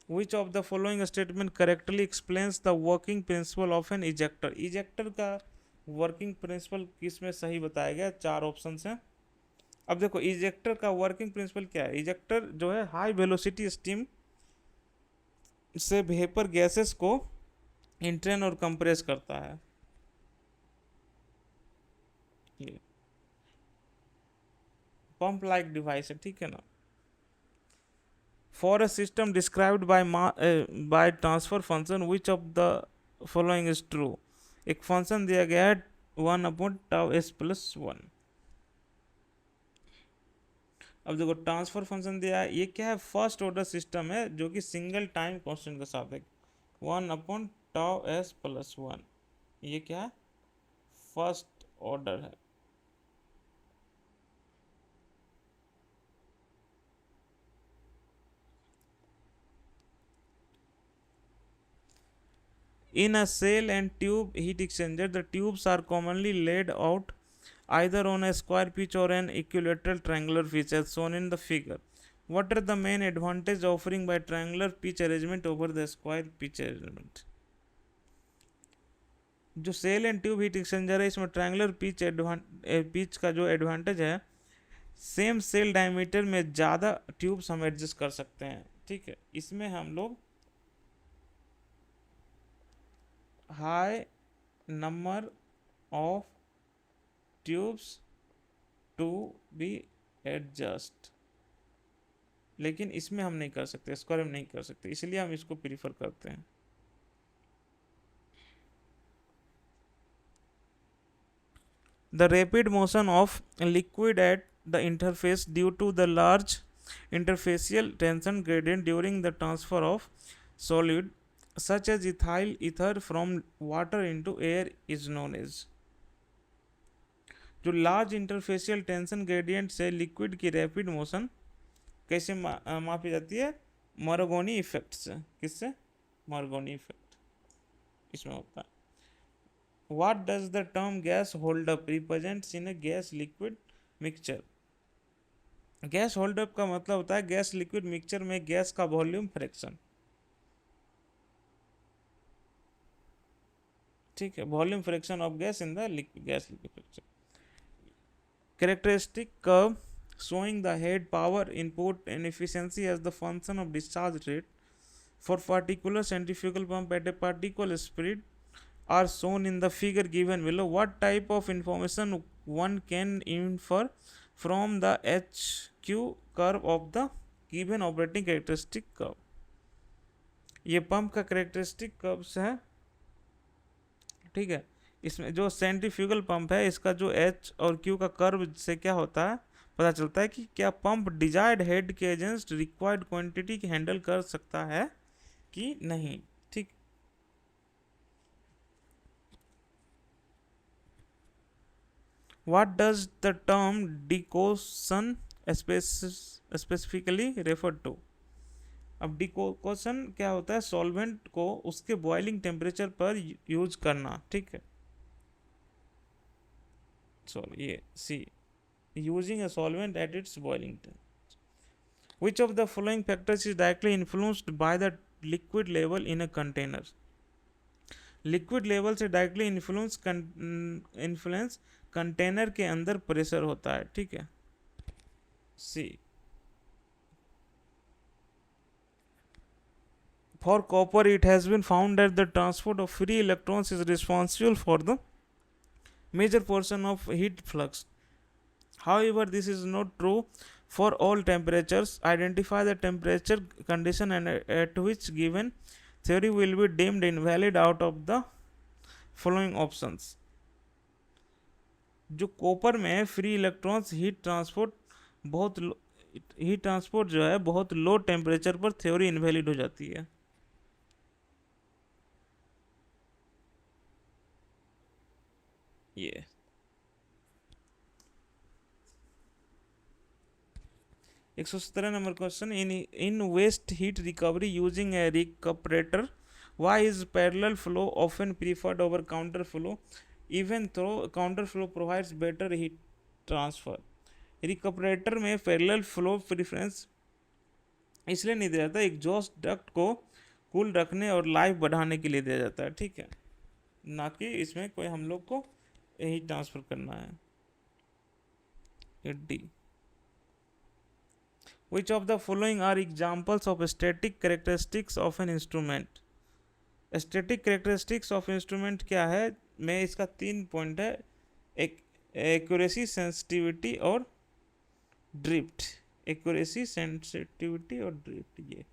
Which of the following statement correctly explains the working principle of an ejector? Ejector का वर्किंग प्रिंसिपल किस में सही बताया गया? चार ऑप्शन हैं। अब देखो इजेक्टर का वर्किंग प्रिंसिपल क्या है? इजेक्टर जो है हाई वेलोसिटी स्टीम से वेपर गैसेस को इंट्रेन और कंप्रेस करता है। ये पंप लाइक डिवाइस है, ठीक है ना। For a system described by transfer function, which of the following is true? एक फंक्शन दिया गया है 1/τ s+1। अब देखो ट्रांसफर फंक्शन दिया है, ये क्या है? फर्स्ट ऑर्डर सिस्टम है जो कि सिंगल टाइम कांस्टेंट के साथ है, 1/τs+1। ये क्या है? फर्स्ट ऑर्डर है। In a cell and tube heat exchanger, the tubes are commonly laid out either on a square pitch or an equilateral triangular pitch as shown in the figure. What are the main advantages offering by triangular pitch arrangement over the square pitch arrangement? जो shell and tube heat exchanger है, इसमें ट्रायंगुलर पिच का जो एडवांटेज है, सेम सेल डायमीटर में ज़्यादा ट्यूब्स हम एडजस्ट कर सकते हैं। ठीक है, इसमें हम लोग high number of tubes to be adjust, लेकिन इसमें हम नहीं कर सकते, स्क्वायर में नहीं कर सकते, इसलिए हम इसको प्रीफर करते हैं। The rapid motion of liquid at the interface due to the large interfacial tension gradient during the transfer of solid such as ether from water into air is known as। जो लार्ज इंटरफेशियल टेंशन ग्रेडियंट से लिक्विड की रैपिड मोशन कैसे मापी जाती है? मार्गोनी इफेक्ट से। किससे? मार्गोनी इफेक्ट इसमें होता है। What does the term gas holdup represents in a gas liquid mixture? Gas hold up का मतलब होता है गैस लिक्विड मिक्सचर में गैस का वॉल्यूम फ्रैक्शन। ठीक है, volume fraction of gas in the gas liquid mixture. Characteristic curve showing the head power input and efficiency as the function of discharge rate for particular centrifugal pump at a particular speed are shown in the figure given below. What type of information one can infer from the HQ curve of the given operating characteristic curve? ये पंप का कैरेक्टरिस्टिक कर्व्स है, ठीक है। इसमें जो सेंट्रीफ्यूगल पंप है, इसका जो एच और क्यू का कर्व से क्या होता है, पता चलता है कि क्या पंप डिजायर्ड हेड के अगेंस्ट रिक्वायर्ड क्वांटिटी की हैंडल कर सकता है कि नहीं। ठीक। What does the term decoction specifically refer to. अब डिकोशन क्या होता है, सॉल्वेंट को उसके बॉइलिंग टेम्परेचर पर यूज करना। ठीक है, सॉरी ये सी, using a solvent at its boiling time. Which of the following factors is directly influenced by the liquid level in a container? Liquid level से डायरेक्टली इन्फ्लुएंस कंटेनर के अंदर प्रेशर होता है। ठीक है, सी। For copper, it has been found that the transport of free electrons is responsible for the major portion of heat flux. However, this is not true for all temperatures. Identify the temperature condition and at which given theory will be deemed invalid out of the following options. जो कॉपर में फ्री इलेक्ट्रॉन्स हीट ट्रांसपोर्ट जो है बहुत लो टेम्परेचर पर थ्योरी इनवैलिड हो जाती है। ये 117 number question, in waste heat recovery using a recuperator why is parallel flow often preferred over counter flow even though counter flow provides better heat transfer. Recuperator में पैरेलल फ्लो प्रेफरेंस इसलिए नहीं दिया जाता, एग्जॉस्ट डक्ट को कूल रखने और लाइफ बढ़ाने के लिए दिया जाता है। ठीक है, ना कि इसमें कोई हम लोग को हीट ट्रांसफर करना है। D. Which of the following are examples of static characteristics of an instrument? Static characteristics of instrument क्या है? मैं इसका 3 पॉइंट है, एक एक्यूरेसी, सेंसिटिविटी और ड्रिफ्ट। एक्यूरेसी, सेंसिटिविटी और ड्रिफ्ट। ये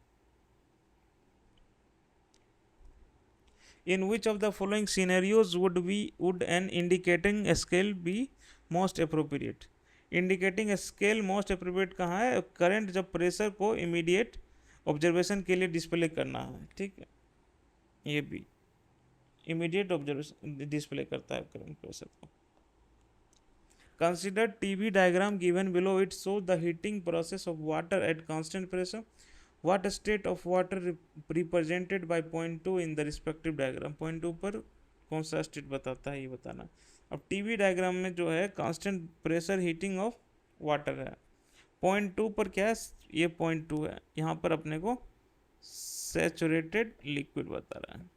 in which of the following scenarios would an indicating scale be most appropriate? Indicating scale most appropriate कहाँ है? करंट जब प्रेशर को इमीडिएट ऑब्जर्वेशन के लिए डिस्प्ले करना है। ठीक है, ये भी इमीडिएट ऑब्जर्वेशन डिस्प्ले करता है करंट प्रेशर को। Consider TV diagram given below, it show the heating process of water at constant pressure. What state of water represented by point 2 in the respective diagram. Point 2 पर कौन सा स्टेट बताता है, ये बताना। अब टीवी डायग्राम में जो है constant pressure heating of water है। पॉइंट 2 पर क्या है, ये पॉइंट 2 है, यहाँ पर अपने को सैचुरेटेड लिक्विड बता रहा है।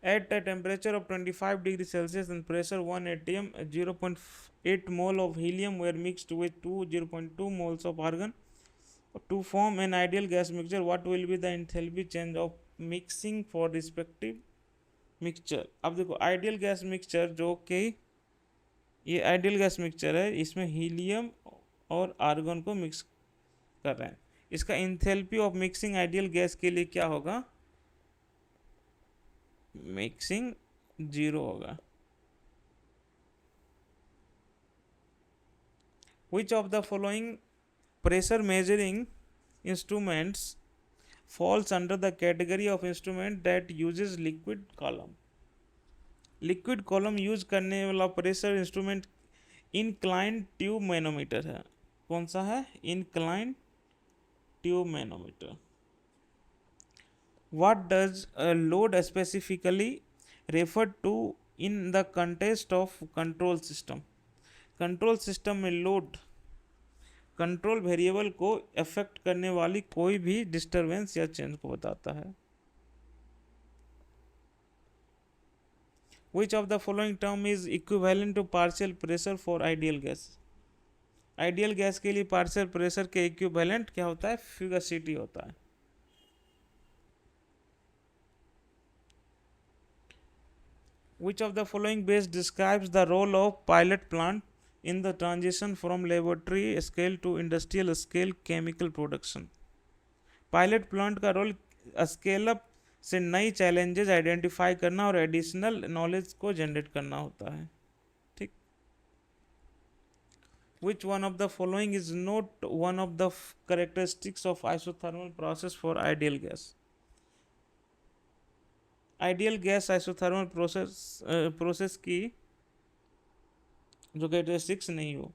At a temperature of 25 degrees Celsius and pressure 1 atm, 0.8 mole of helium were mixed with 0.2 moles of argon to form an ideal gas mixture. What will be the enthalpy change of mixing for respective mixture? अब देखो आइडियल गैस मिक्सचर जो कि ये आइडियल गैस मिक्सचर है, इसमें हीलियम और आर्गन को मिक्स कर रहे हैं। इसका enthalpy of mixing ideal gas के लिए क्या होगा? मिक्सिंग 0 होगा। Which of the following pressure measuring instruments falls under the category of instrument that uses liquid column? Liquid column use करने वाला pressure instrument incline tube manometer है। कौन सा है? Incline tube manometer. What does load specifically refer to in the context of control system? Control system में लोड कंट्रोल वेरिएबल को अफेक्ट करने वाली कोई भी डिस्टरबेंस या चेंज को बताता है। Which of the following term is equivalent to partial pressure for ideal gas? Ideal gas के लिए पार्शियल प्रेशर के इक्विवेलेंट क्या होता है? फ्यूगसिटी होता है। Which of the following best describes the role of pilot plant in the transition from laboratory scale to industrial scale chemical production? Pilot plant का रोल स्केल अप से नई चैलेंजेस आइडेंटिफाई करना और एडिशनल नॉलेज को जनरेट करना होता है। ठीक। Which one of the following is not one of the characteristics of isothermal process for ideal gas? Ideal gas isothermal process की जो कैरेक्टरिस्टिक्स नहीं हो।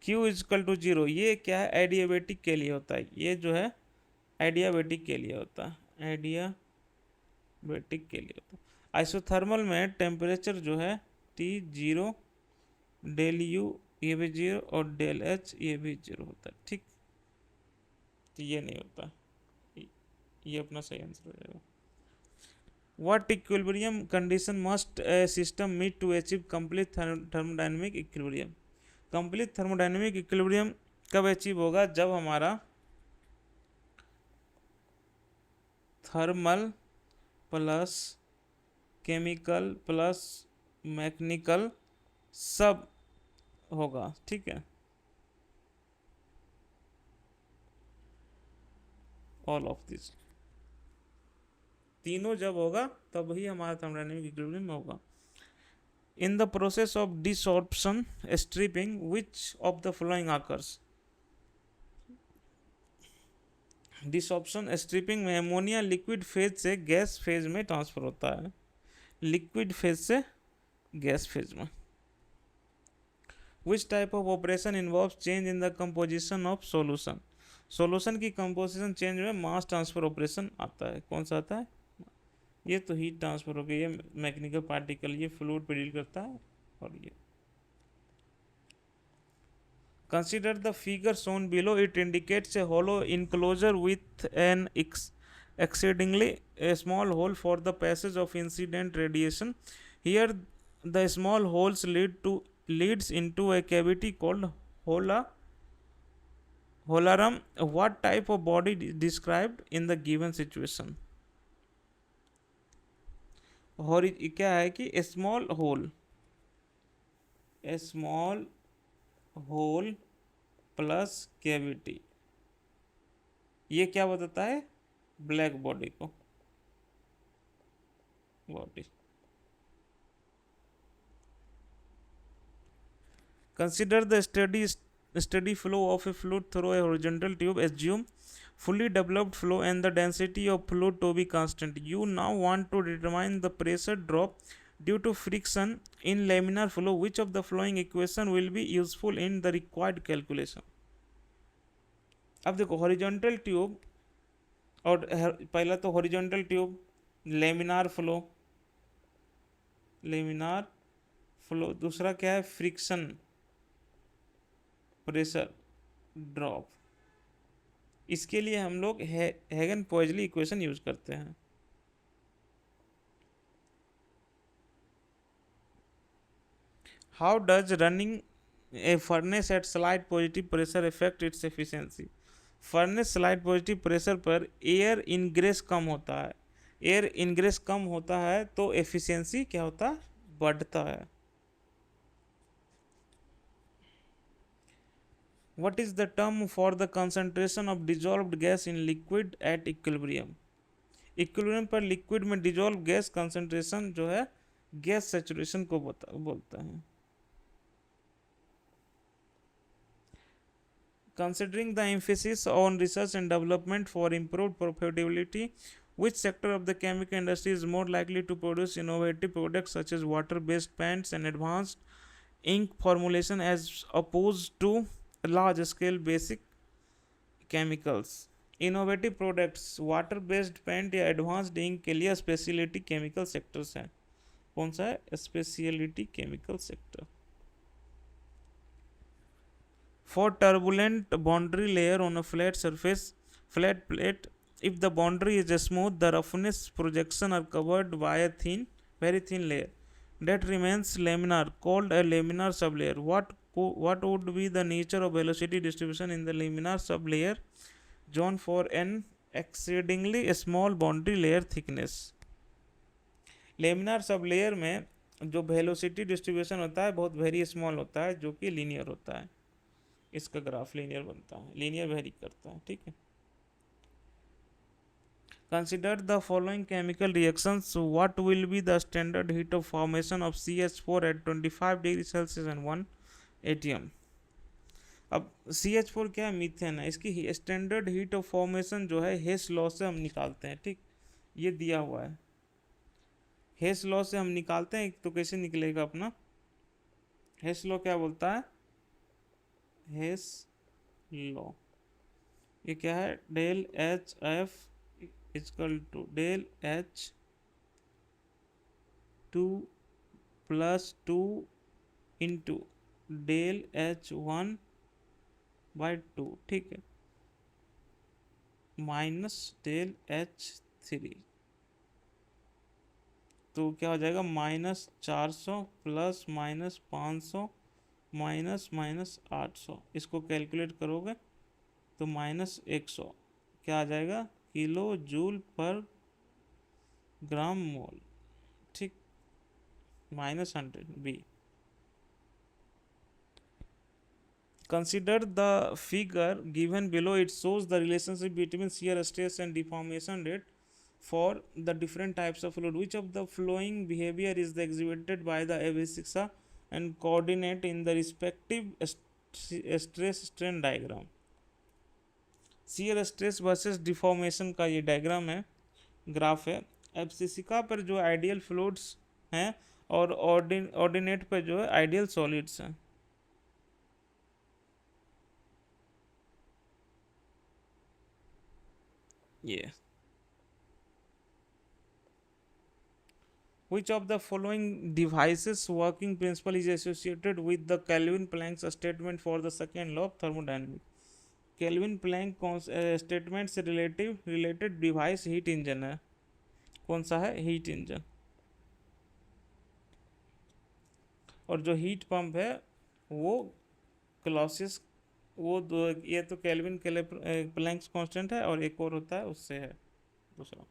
Q इजकल टू जीरो, ये क्या है, एडियाबेटिक के लिए होता है, ये जो है एडियाबेटिक के लिए होता है, एडियाबेटिक के लिए होता है। आइसोथर्मल में टेम्परेचर जो है T जीरो, डेल यू ये भी जीरो और डेल एच ये भी जीरो होता है। ठीक, तो ये नहीं होता, ये अपना सही आंसर हो जाएगा। What equilibrium condition must a system meet to achieve complete thermodynamic equilibrium? Complete thermodynamic equilibrium कब अचीव होगा, जब हमारा thermal plus chemical plus mechanical सब होगा। ठीक है, ऑल ऑफ दिस तीनों जब होगा तब ही हमारा थर्मोडायनेमिक इक्विलिब्रियम होगा। In the process of desorption stripping which of the following occurs? Desorption stripping में एमोनिया लिक्विड फेज से गैस फेज में ट्रांसफर होता है, लिक्विड फेज से गैस फेज में। Which type of operation involves change in the composition of solution? Solution की कंपोजिशन चेंज में मास ट्रांसफर ऑपरेशन आता है। कौन सा आता है? ये तो हीट ट्रांसफर हो गई, ये मैकेनिकल पार्टिकल, ये फ्लूइड पे डील करता है। और ये consider the figure shown below, it indicates a hollow enclosure with an exceedingly a small hole for the passage of incident radiation. Here the small holes leads into a cavity called holarum. What type of body described in the given situation? क्या है कि स्मॉल होल प्लस कैविटी, ये क्या बताता है? ब्लैक बॉडी को, body. Consider the steady flow of a fluid through a horizontal tube. Assume fully developed flow and the density of fluid to be constant. You now want to determine the pressure drop due to friction in laminar flow. Which of the following equation will be useful in the required calculation? अब देखो हॉरिजॉन्टल ट्यूब, और पहला तो हॉरिजॉन्टल ट्यूब, लेमिनार फ्लो, दूसरा क्या है? Friction pressure drop. इसके लिए हम लोग हैगन पॉइजली इक्वेशन यूज करते हैं। How does running a furnace at slight positive pressure effect its efficiency? Furnace slight positive pressure पर एयर इनग्रेस कम होता है, एयर इनग्रेस कम होता है तो एफिशिएंसी क्या होता है? बढ़ता है। What is the term for the concentration of dissolved gas in liquid at equilibrium? Equilibrium पर लिक्विड में डिजॉल्व गैस कंसंट्रेशन जो है गैस सैचुरेशन को बोलता है। Considering the emphasis on research and development for improved profitability, which sector of the chemical industry is more likely to produce innovative products such as water-based paints and advanced ink formulation as opposed to large scale basic chemicals? Innovative products water based paint या एडवांस्ड इंक के लिए स्पेशलिटी केमिकल सेक्टर्स हैं। कौन सा है? Speciality chemical sector. For turbulent boundary layer on a flat plate, if the boundary is smooth, the roughness projection are covered by a very thin layer that remains laminar, called a laminar sublayer. What would be the nature of velocity distribution in the laminar sublayer zone for an exceedingly small boundary layer thickness? Laminar sublayer में जो वेलोसिटी डिस्ट्रीब्यूशन होता है बहुत वेरी स्मॉल होता है, जो कि लीनियर होता है। इसका ग्राफ लीनियर बनता है, लीनियर वेरी करता है। ठीक है, Consider the following chemical reactions. What will be the standard heat of formation of CH4 at 25 degree Celsius and 1 atm? अब CH4 क्या है? मीथेन है। इसकी स्टैंडर्ड हीट ऑफ फॉर्मेशन जो है हेस लॉ से हम निकालते हैं। ठीक, ये दिया हुआ है। हेस लॉ से हम निकालते हैं तो कैसे निकलेगा अपना? हेस लॉ क्या बोलता है? हेस लॉ ये क्या है? Del H F equal to del H 2 + 2 into del H1/2। ठीक है, माइनस डेल H3। तो क्या हो जाएगा? -400 प्लस -500 माइनस -800। इसको कैलकुलेट करोगे तो -100 क्या आ जाएगा? किलो जूल पर ग्राम मोल। ठीक, -100 B. Consider the figure given below. It shows the relationship between shear stress and deformation rate for the different types of fluid. Which of the flowing behavior is the exhibited by the abscissa and coordinate in the respective stress strain diagram? shear stress versus deformation का ये डायग्राम है, ग्राफ है। एब्सिसिका पर जो आइडियल फ्लूइड्स हैं और ऑर्डिनेट पर जो है आइडियल सॉलिड्स हैं। ये Which of the following devices working principle is associated with the Kelvin-Planck's statement for the second law of thermodynamics? Kelvin Planck statement से रिलेटेड डिवाइस हीट इंजन है। कौन सा है? Heat engine. और जो हीट पंप है वो क्लॉसियस, वो दो, ये तो केल्विन प्लैंक्स कांस्टेंट है और एक और होता है उससे है दूसरा।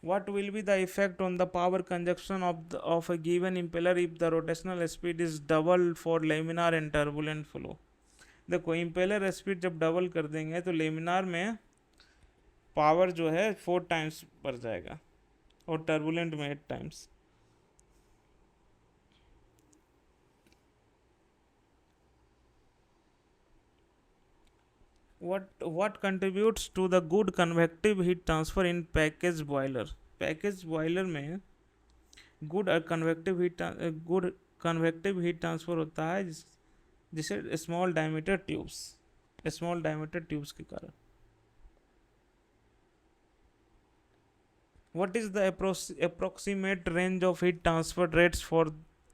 What will be the effect on the power consumption of a given impeller if the rotational speed is doubled for laminar and turbulent flow? देखो, इम्पेलर स्पीड जब डबल कर देंगे तो लेमिनार में पावर जो है 4 टाइम्स बढ़ जाएगा और टर्बुलेंट में 8 times. What contributes to the good convective heat transfer in package boiler? Package boiler में गुड कन्वेक्टिव हीट ट्रांसफर होता है जिसे स्मॉल डायमीटर ट्यूब्स के कारण। What is the approximate range of heat transfer rates for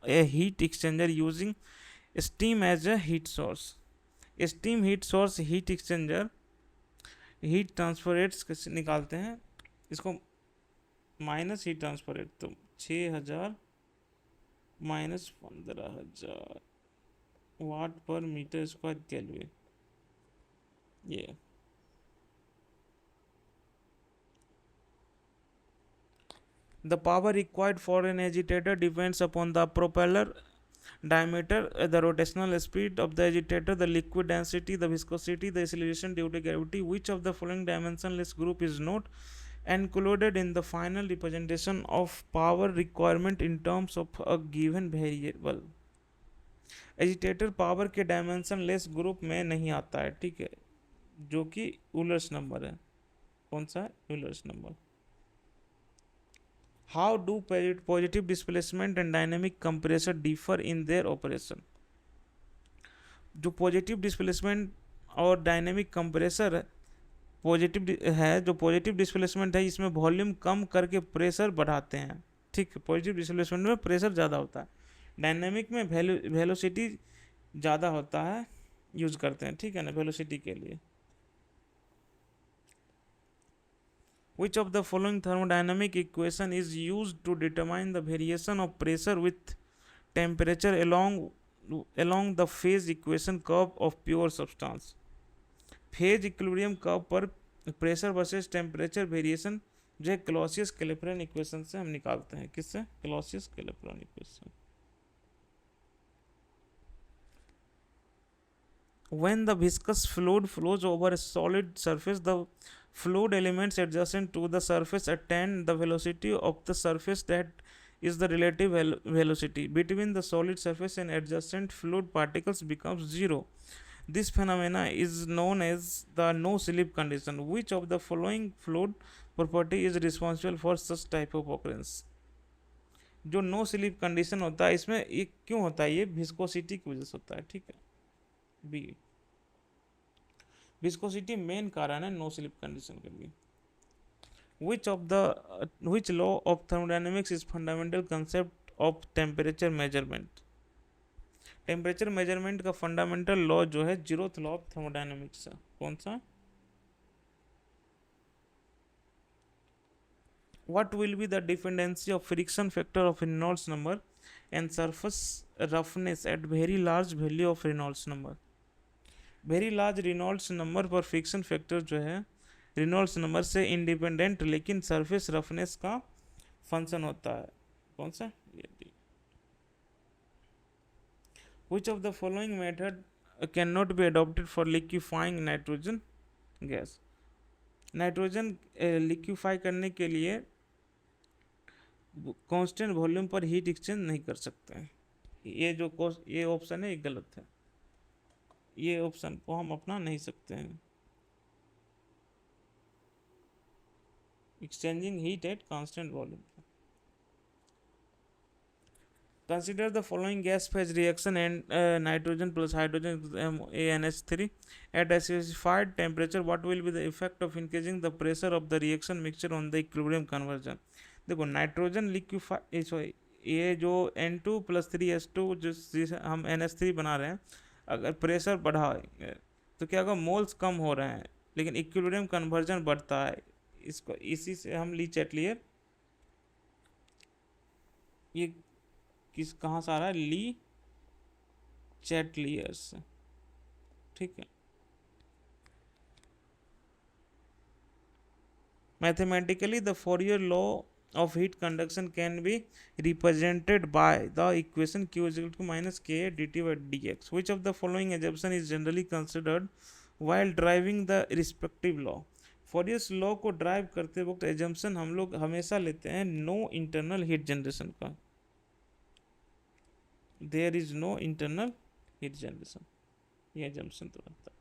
a heat exchanger using steam as a heat source? Steam heat source heat exchanger heat transfer rates कैसे निकालते हैं? इसको माइनस हीट ट्रांसफर रेट, तो 6000 माइनस 15000 वाट पर मीटर स्क्वायर केल्विन। ये the power required for an agitator depends upon the propeller diameter, the rotational speed of the agitator, the liquid density, the viscosity, the acceleration due to gravity. Which of the following dimensionless group is not included in the final representation of power requirement in terms of a given variable? Agitator power के डायमेंशनलेस ग्रुप में नहीं आता है। ठीक है, जो कि यूलर्स नंबर है। कौन सा है? Euler's number. How do positive displacement and dynamic compressor differ in their operation? जो पॉजिटिव डिस्प्लेसमेंट और डायनेमिक कंप्रेसर जो पॉजिटिव डिस्प्लेसमेंट है इसमें वॉल्यूम कम करके प्रेशर बढ़ाते हैं। ठीक है, पॉजिटिव डिस्प्लेसमेंट में प्रेशर ज़्यादा होता है, डायनेमिक में वेलोसिटी ज़्यादा होता है, यूज करते हैं। ठीक है ना, वेलोसिटी के लिए। Which of the following thermodynamic equation is used to determine the variation of pressure with temperature along the phase equation curve of pure substance? Phase equilibrium curve पर प्रेशर वर्सेस टेम्परेचर वेरिएशन जो है क्लॉसियस कैलिब्रेन इक्वेशन से हम निकालते हैं। किससे? Clausius Clapeyron equation. When the viscous fluid flows over a solid surface, the fluid elements adjacent to the surface attain the velocity of the surface that is the relative velocity between the solid surface and adjacent fluid particles becomes zero. This phenomena is known as the no slip condition. Which of the following fluid property is responsible for such type of occurrence? जो नो स्लिप कंडीशन होता है इसमें ये क्यों होता है, ये विस्कोसिटी की वजह से होता है, ठीक है। बी, विस्कोसिटी मेन कारण है नो स्लिप कंडीशन के लिए। which law of thermodynamics is fundamental concept of temperature measurement? Temperature measurement का फंडामेंटल लॉ जो है जीरोथ लॉ ऑफ थर्मोडायनेमिक्स है, कौन सा? What will be the dependency of friction factor of Reynolds number and surface roughness at very large value of Reynolds number? Very large Reynolds number पर फ्रिक्शन फैक्टर जो है रिनॉल्ड्स नंबर से इंडिपेंडेंट लेकिन सरफेस रफनेस का फंक्शन होता है, कौन सा? Which of the following method cannot be adopted for liquefying nitrogen gas? Nitrogen liquefy करने के लिए कांस्टेंट वॉल्यूम पर हीट एक्सचेंज नहीं कर सकते हैं। ये ऑप्शन है, ये गलत है, ये ऑप्शन को हम अपना नहीं सकते हैं। Exchanging heat at constant volume. Consider the following gas phase reaction and nitrogen plus hydrogen ANH3 at a specified temperature. What will be the effect of increasing the pressure of the reaction mixture on the equilibrium conversion? देखो नाइट्रोजन लिक्विफाई, सॉरी ये जो N2 + 3H2 जिसे हम NH3 बना रहे हैं, अगर प्रेशर बढ़ा तो क्या होगा, मोल्स कम हो रहे हैं लेकिन इक्विलिब्रियम कन्वर्जन बढ़ता है। इसको इसी से हम ली चैटलियर, ये किस कहाँ से आ रहा है, ली चैटलियर से, ठीक है। Mathematically the फॉरियर law of heat conduction can be represented by the equation q is equal to minus k dt by dx. Which of the following assumption is generally considered while driving the respective law? Fourier's law को ड्राइव करते वक्त एजम्पशन हम लोग हमेशा लेते हैं नो इंटरनल हीट जनरेशन का, there is no internal heat generation, ये एजम्पशन तो रहता है।